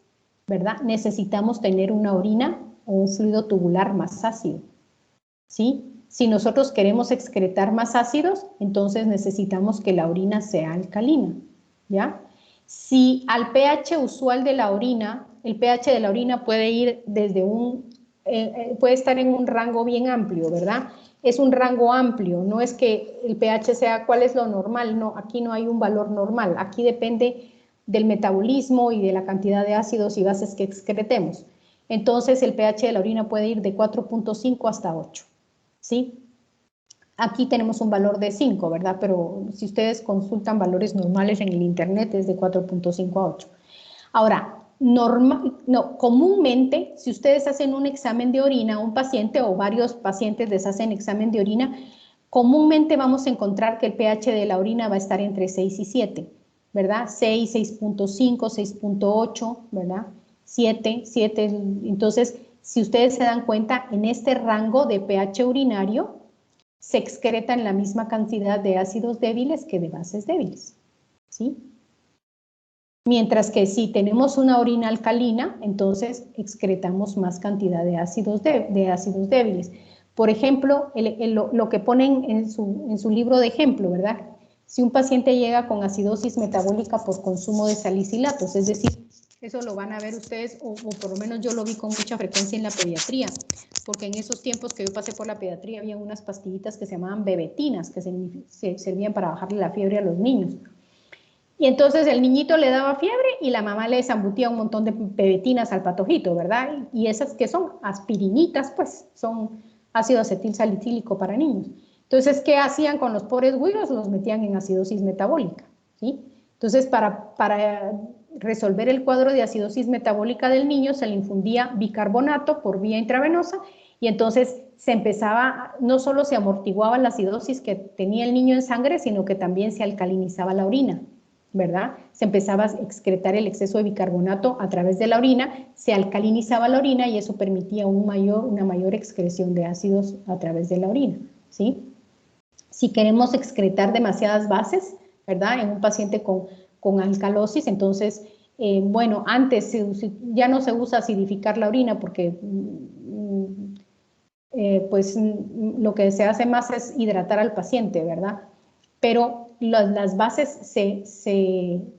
¿verdad? Necesitamos tener una orina o un fluido tubular más ácido, ¿sí? Si nosotros queremos excretar más ácidos, entonces necesitamos que la orina sea alcalina, ¿ya? Si al pH usual de la orina, el pH de la orina puede ir desde puede estar en un rango bien amplio, ¿verdad? Es un rango amplio, no es que el pH sea cuál es lo normal, no, aquí no hay un valor normal, aquí depende del metabolismo y de la cantidad de ácidos y bases que excretemos. Entonces el pH de la orina puede ir de 4.5 hasta 8, ¿sí? Aquí tenemos un valor de 5, ¿verdad? Pero si ustedes consultan valores normales en el internet es de 4.5 a 8. Ahora, comúnmente, si ustedes hacen un examen de orina a un paciente o varios pacientes les hacen examen de orina, comúnmente vamos a encontrar que el pH de la orina va a estar entre 6 y 7, ¿verdad? 6, 6.5, 6.8, ¿verdad? 7. Entonces, si ustedes se dan cuenta, en este rango de pH urinario, se excretan la misma cantidad de ácidos débiles que de bases débiles, ¿sí? Mientras que si tenemos una orina alcalina, entonces excretamos más cantidad de ácidos débiles. Por ejemplo, lo que ponen en su libro de ejemplo, ¿verdad? Si un paciente llega con acidosis metabólica por consumo de salicilatos, es decir, eso lo van a ver ustedes, o por lo menos yo lo vi con mucha frecuencia en la pediatría, porque en esos tiempos que yo pasé por la pediatría había unas pastillitas que se llamaban bebetinas, que se servían para bajarle la fiebre a los niños. Y entonces el niñito le daba fiebre y la mamá le zambutía un montón de bebetinas al patojito, ¿verdad? Y esas que son aspirinitas, pues son ácido acetil salicílico para niños. Entonces, ¿qué hacían con los pobres güiros? Los metían en acidosis metabólica, ¿sí? Entonces, para resolver el cuadro de acidosis metabólica del niño, se le infundía bicarbonato por vía intravenosa y entonces se empezaba, no solo se amortiguaba la acidosis que tenía el niño en sangre, sino que también se alcalinizaba la orina, ¿verdad? Se empezaba a excretar el exceso de bicarbonato a través de la orina, se alcalinizaba la orina y eso permitía una mayor excreción de ácidos a través de la orina, ¿sí? Si queremos excretar demasiadas bases, ¿verdad? En un paciente con alcalosis, entonces, bueno, antes ya no se usa acidificar la orina porque pues lo que se hace más es hidratar al paciente, ¿verdad? Pero las bases,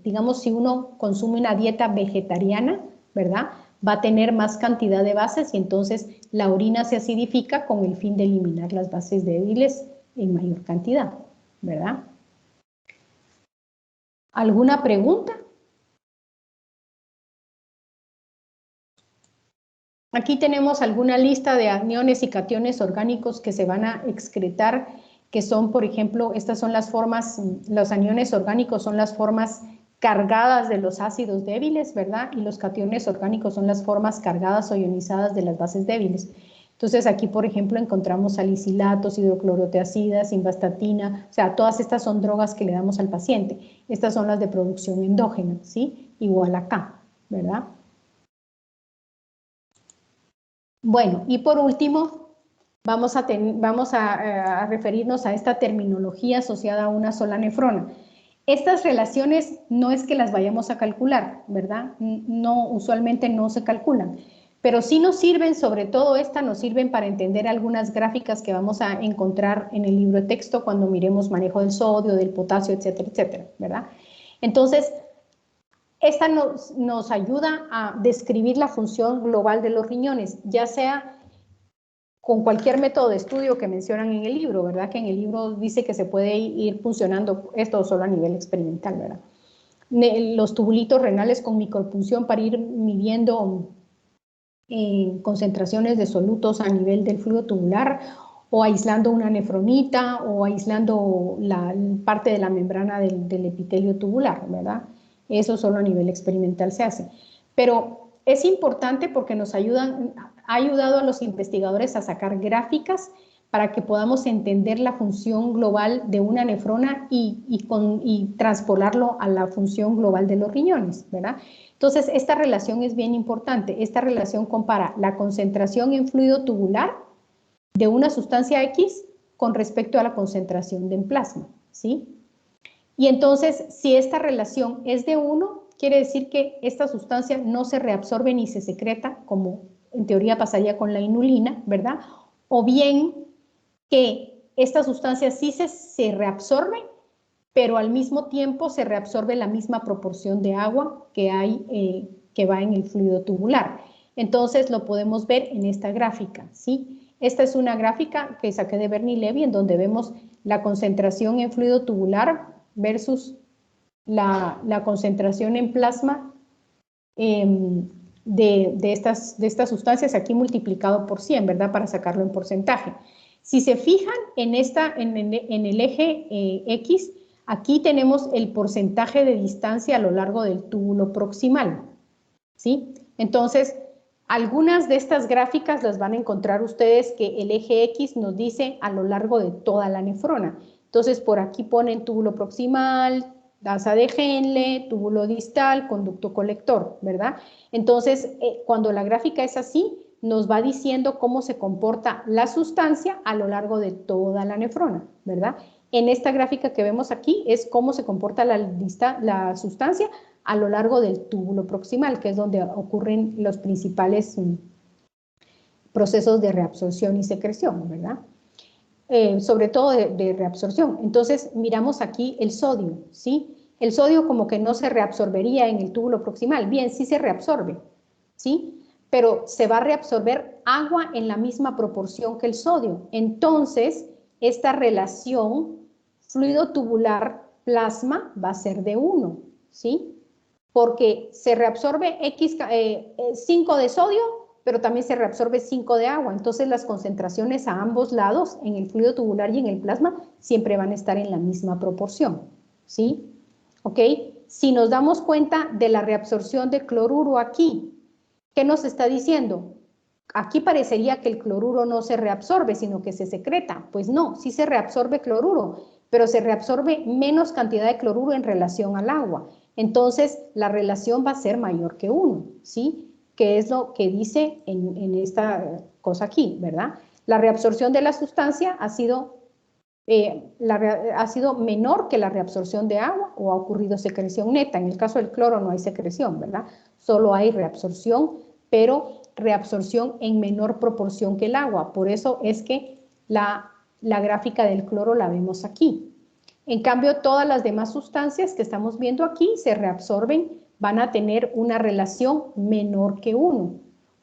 digamos, si uno consume una dieta vegetariana, ¿verdad? Va a tener más cantidad de bases y entonces la orina se acidifica con el fin de eliminar las bases débiles en mayor cantidad, ¿verdad? ¿Alguna pregunta? Aquí tenemos alguna lista de aniones y cationes orgánicos que se van a excretar, que son, por ejemplo, estas son las formas, los aniones orgánicos son las formas cargadas de los ácidos débiles, ¿verdad? Y los cationes orgánicos son las formas cargadas o ionizadas de las bases débiles. Entonces aquí, por ejemplo, encontramos salicilatos, hidrocloroteacidas, simvastatina, o sea, todas estas son drogas que le damos al paciente. Estas son las de producción endógena, ¿sí? Igual acá, ¿verdad? Bueno, y por último, vamos a referirnos a esta terminología asociada a una sola nefrona. Estas relaciones no es que las vayamos a calcular, ¿verdad? No, usualmente no se calculan, pero sí nos sirven, sobre todo esta, nos sirven para entender algunas gráficas que vamos a encontrar en el libro de texto cuando miremos manejo del sodio, del potasio, etcétera, etcétera, ¿verdad? Entonces, esta nos ayuda a describir la función global de los riñones, ya sea con cualquier método de estudio que mencionan en el libro, ¿verdad? Que en el libro dice que se puede ir funcionando esto solo a nivel experimental, ¿verdad? Los tubulitos renales con micropunción para ir midiendo concentraciones de solutos a nivel del fluido tubular, o aislando una nefronita, o aislando la parte de la membrana del epitelio tubular, ¿verdad? Eso solo a nivel experimental se hace. Pero es importante porque ha ayudado a los investigadores a sacar gráficas para que podamos entender la función global de una nefrona y transpolarlo a la función global de los riñones, ¿verdad? Entonces, esta relación es bien importante. Esta relación compara la concentración en fluido tubular de una sustancia X con respecto a la concentración en plasma, ¿sí? Y entonces, si esta relación es de 1, quiere decir que esta sustancia no se reabsorbe ni se secreta, como en teoría pasaría con la inulina, ¿verdad? O bien que esta sustancia sí se reabsorbe, pero al mismo tiempo se reabsorbe la misma proporción de agua que hay, que va en el fluido tubular. Entonces lo podemos ver en esta gráfica, ¿sí? Esta es una gráfica que saqué de Bernie Levy, en donde vemos la concentración en fluido tubular versus la concentración en plasma de estas sustancias, aquí multiplicado por 100, ¿verdad? Para sacarlo en porcentaje. Si se fijan en el eje X, aquí tenemos el porcentaje de distancia a lo largo del túbulo proximal, ¿sí? Entonces, algunas de estas gráficas las van a encontrar ustedes que el eje X nos dice a lo largo de toda la nefrona. Entonces, por aquí ponen túbulo proximal, asa de Henle, túbulo distal, conducto colector, ¿verdad? Entonces, cuando la gráfica es así, nos va diciendo cómo se comporta la sustancia a lo largo de toda la nefrona, ¿verdad? En esta gráfica que vemos aquí es cómo se comporta la sustancia a lo largo del túbulo proximal, que es donde ocurren los principales procesos de reabsorción y secreción, ¿verdad? Sobre todo de reabsorción. Entonces, miramos aquí el sodio, ¿sí? El sodio como que no se reabsorbería en el túbulo proximal. Bien, sí se reabsorbe, ¿sí? Pero se va a reabsorber agua en la misma proporción que el sodio. Entonces, esta relación fluido tubular plasma va a ser de 1, ¿sí? Porque se reabsorbe 5 de sodio, pero también se reabsorbe 5 de agua. Entonces las concentraciones a ambos lados, en el fluido tubular y en el plasma, siempre van a estar en la misma proporción, ¿sí? ¿Ok? Si nos damos cuenta de la reabsorción de cloruro aquí, ¿qué nos está diciendo? Aquí parecería que el cloruro no se reabsorbe, sino que se secreta. Pues no, sí se reabsorbe cloruro, pero se reabsorbe menos cantidad de cloruro en relación al agua. Entonces, la relación va a ser mayor que 1, ¿sí? Que es lo que dice en esta cosa aquí, ¿verdad? La reabsorción de la sustancia ha sido menor que la reabsorción de agua o ha ocurrido secreción neta. En el caso del cloro no hay secreción, ¿verdad? Solo hay reabsorción, pero reabsorción en menor proporción que el agua. Por eso es que la gráfica del cloro la vemos aquí. En cambio, todas las demás sustancias que estamos viendo aquí se reabsorben, van a tener una relación menor que 1,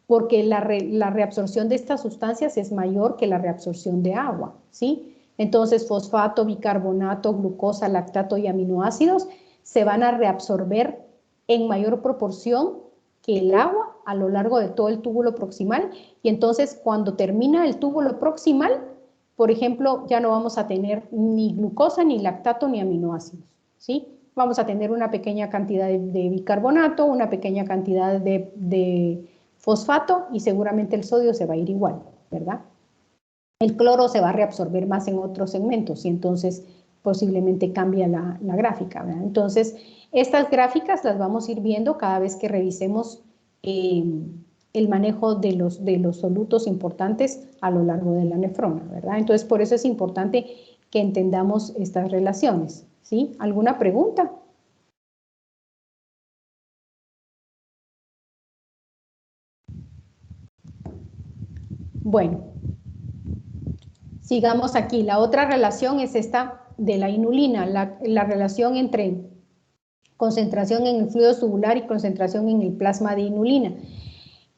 porque la reabsorción de estas sustancias es mayor que la reabsorción de agua, ¿sí? Entonces, fosfato, bicarbonato, glucosa, lactato y aminoácidos se van a reabsorber en mayor proporción que el agua a lo largo de todo el túbulo proximal, y entonces cuando termina el túbulo proximal, por ejemplo, ya no vamos a tener ni glucosa, ni lactato, ni aminoácidos, ¿sí? Vamos a tener una pequeña cantidad de bicarbonato, una pequeña cantidad de fosfato, y seguramente el sodio se va a ir igual, ¿verdad? El cloro se va a reabsorber más en otros segmentos, y entonces posiblemente cambia la gráfica, ¿verdad? Entonces, Estas gráficas las vamos a ir viendo cada vez que revisemos el manejo de los solutos importantes a lo largo de la nefrona, ¿verdad? Entonces, por eso es importante que entendamos estas relaciones, ¿sí? ¿Alguna pregunta? Bueno, sigamos aquí. La otra relación es esta de la inulina, la relación entre concentración en el fluido tubular y concentración en el plasma de inulina.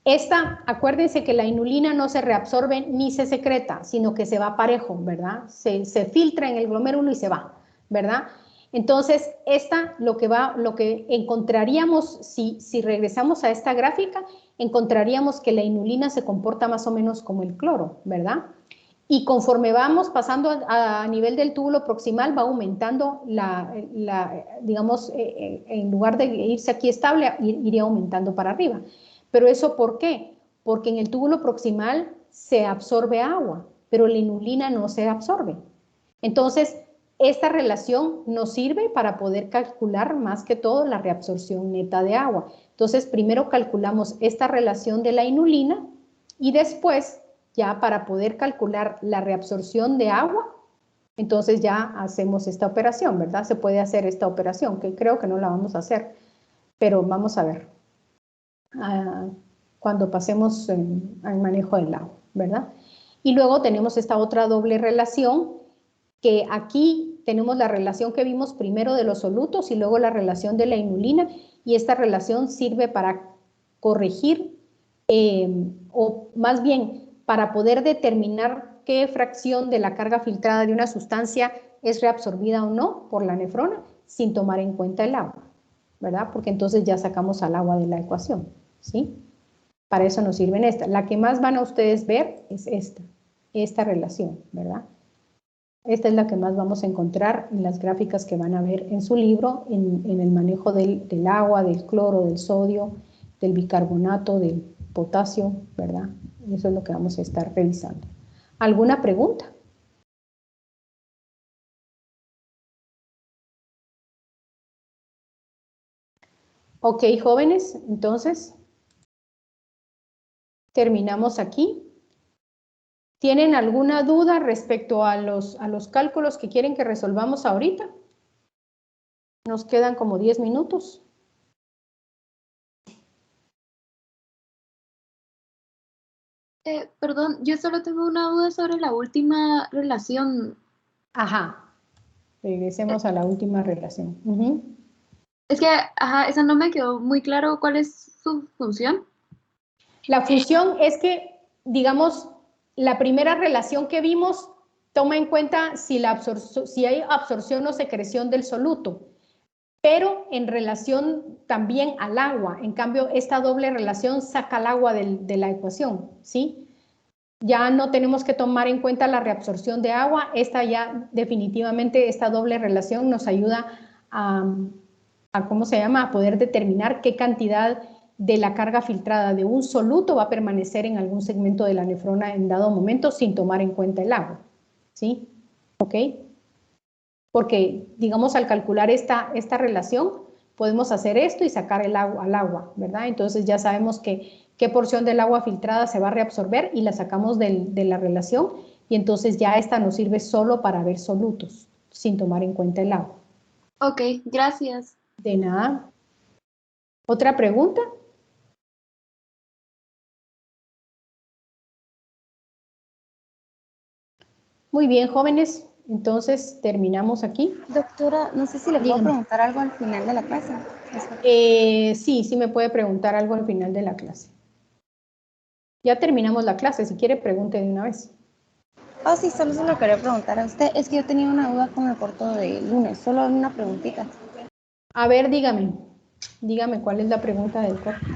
Esta, acuérdense que la inulina no se reabsorbe ni se secreta, sino que se va parejo, ¿verdad? Se filtra en el glomérulo y se va, ¿verdad? Entonces, esta, lo que encontraríamos, si regresamos a esta gráfica, encontraríamos que la inulina se comporta más o menos como el cloro, ¿verdad? Y conforme vamos pasando a nivel del túbulo proximal, va aumentando digamos, en lugar de irse aquí estable, iría aumentando para arriba. ¿Pero eso por qué? Porque en el túbulo proximal se absorbe agua, pero la inulina no se absorbe. Entonces, esta relación nos sirve para poder calcular más que todo la reabsorción neta de agua. Entonces, primero calculamos esta relación de la inulina y después, ya para poder calcular la reabsorción de agua, entonces ya hacemos esta operación, ¿verdad? Se puede hacer esta operación, que creo que no la vamos a hacer, pero vamos a ver cuando pasemos al manejo del agua, ¿verdad? Y luego tenemos esta otra doble relación, que aquí tenemos la relación que vimos primero de los solutos y luego la relación de la inulina, y esta relación sirve para corregir, o más bien para poder determinar qué fracción de la carga filtrada de una sustancia es reabsorbida o no por la nefrona, sin tomar en cuenta el agua, ¿verdad? Porque entonces ya sacamos al agua de la ecuación, ¿sí? Para eso nos sirven estas. La que más van a ustedes ver es esta relación, ¿verdad? Esta es la que más vamos a encontrar en las gráficas que van a ver en su libro, en el manejo del agua, del cloro, del sodio, del bicarbonato, del potasio, ¿verdad? Eso es lo que vamos a estar revisando. ¿Alguna pregunta? Ok, jóvenes, entonces terminamos aquí. ¿Tienen alguna duda respecto a los cálculos que quieren que resolvamos ahorita? Nos quedan como 10 minutos. Perdón, yo solo tengo una duda sobre la última relación. Ajá, regresemos a la última relación. Es que, esa no me quedó muy claro cuál es su función. La función es que, digamos, la primera relación que vimos toma en cuenta si hay absorción o secreción del soluto, pero en relación también al agua. En cambio, esta doble relación saca el agua de la ecuación, ¿sí? Ya no tenemos que tomar en cuenta la reabsorción de agua. Esta ya definitivamente, esta doble relación nos ayuda ¿cómo se llama? A poder determinar qué cantidad de la carga filtrada de un soluto va a permanecer en algún segmento de la nefrona en dado momento sin tomar en cuenta el agua, ¿sí? ¿Ok? Porque, digamos, al calcular esta relación, podemos hacer esto y sacar el agua al agua, ¿verdad? Entonces ya sabemos qué porción del agua filtrada se va a reabsorber y la sacamos de la relación, y entonces ya esta nos sirve solo para ver solutos, sin tomar en cuenta el agua. Ok, gracias. De nada. ¿Otra pregunta? Muy bien, jóvenes. Entonces, terminamos aquí. Doctora, no sé si le puedo Dígame. preguntar algo al final de la clase. Sí me puede preguntar algo al final de la clase. Ya terminamos la clase. Si quiere, pregunte de una vez. Oh, sí, solo se lo quería preguntar a usted. Es que yo tenía una duda con el corto de lunes. Solo una preguntita. A ver, dígame. Dígame cuál es la pregunta del corte.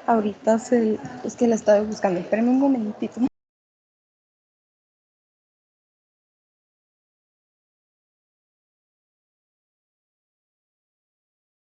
Ahorita es que la estaba buscando. Espérame un momentito.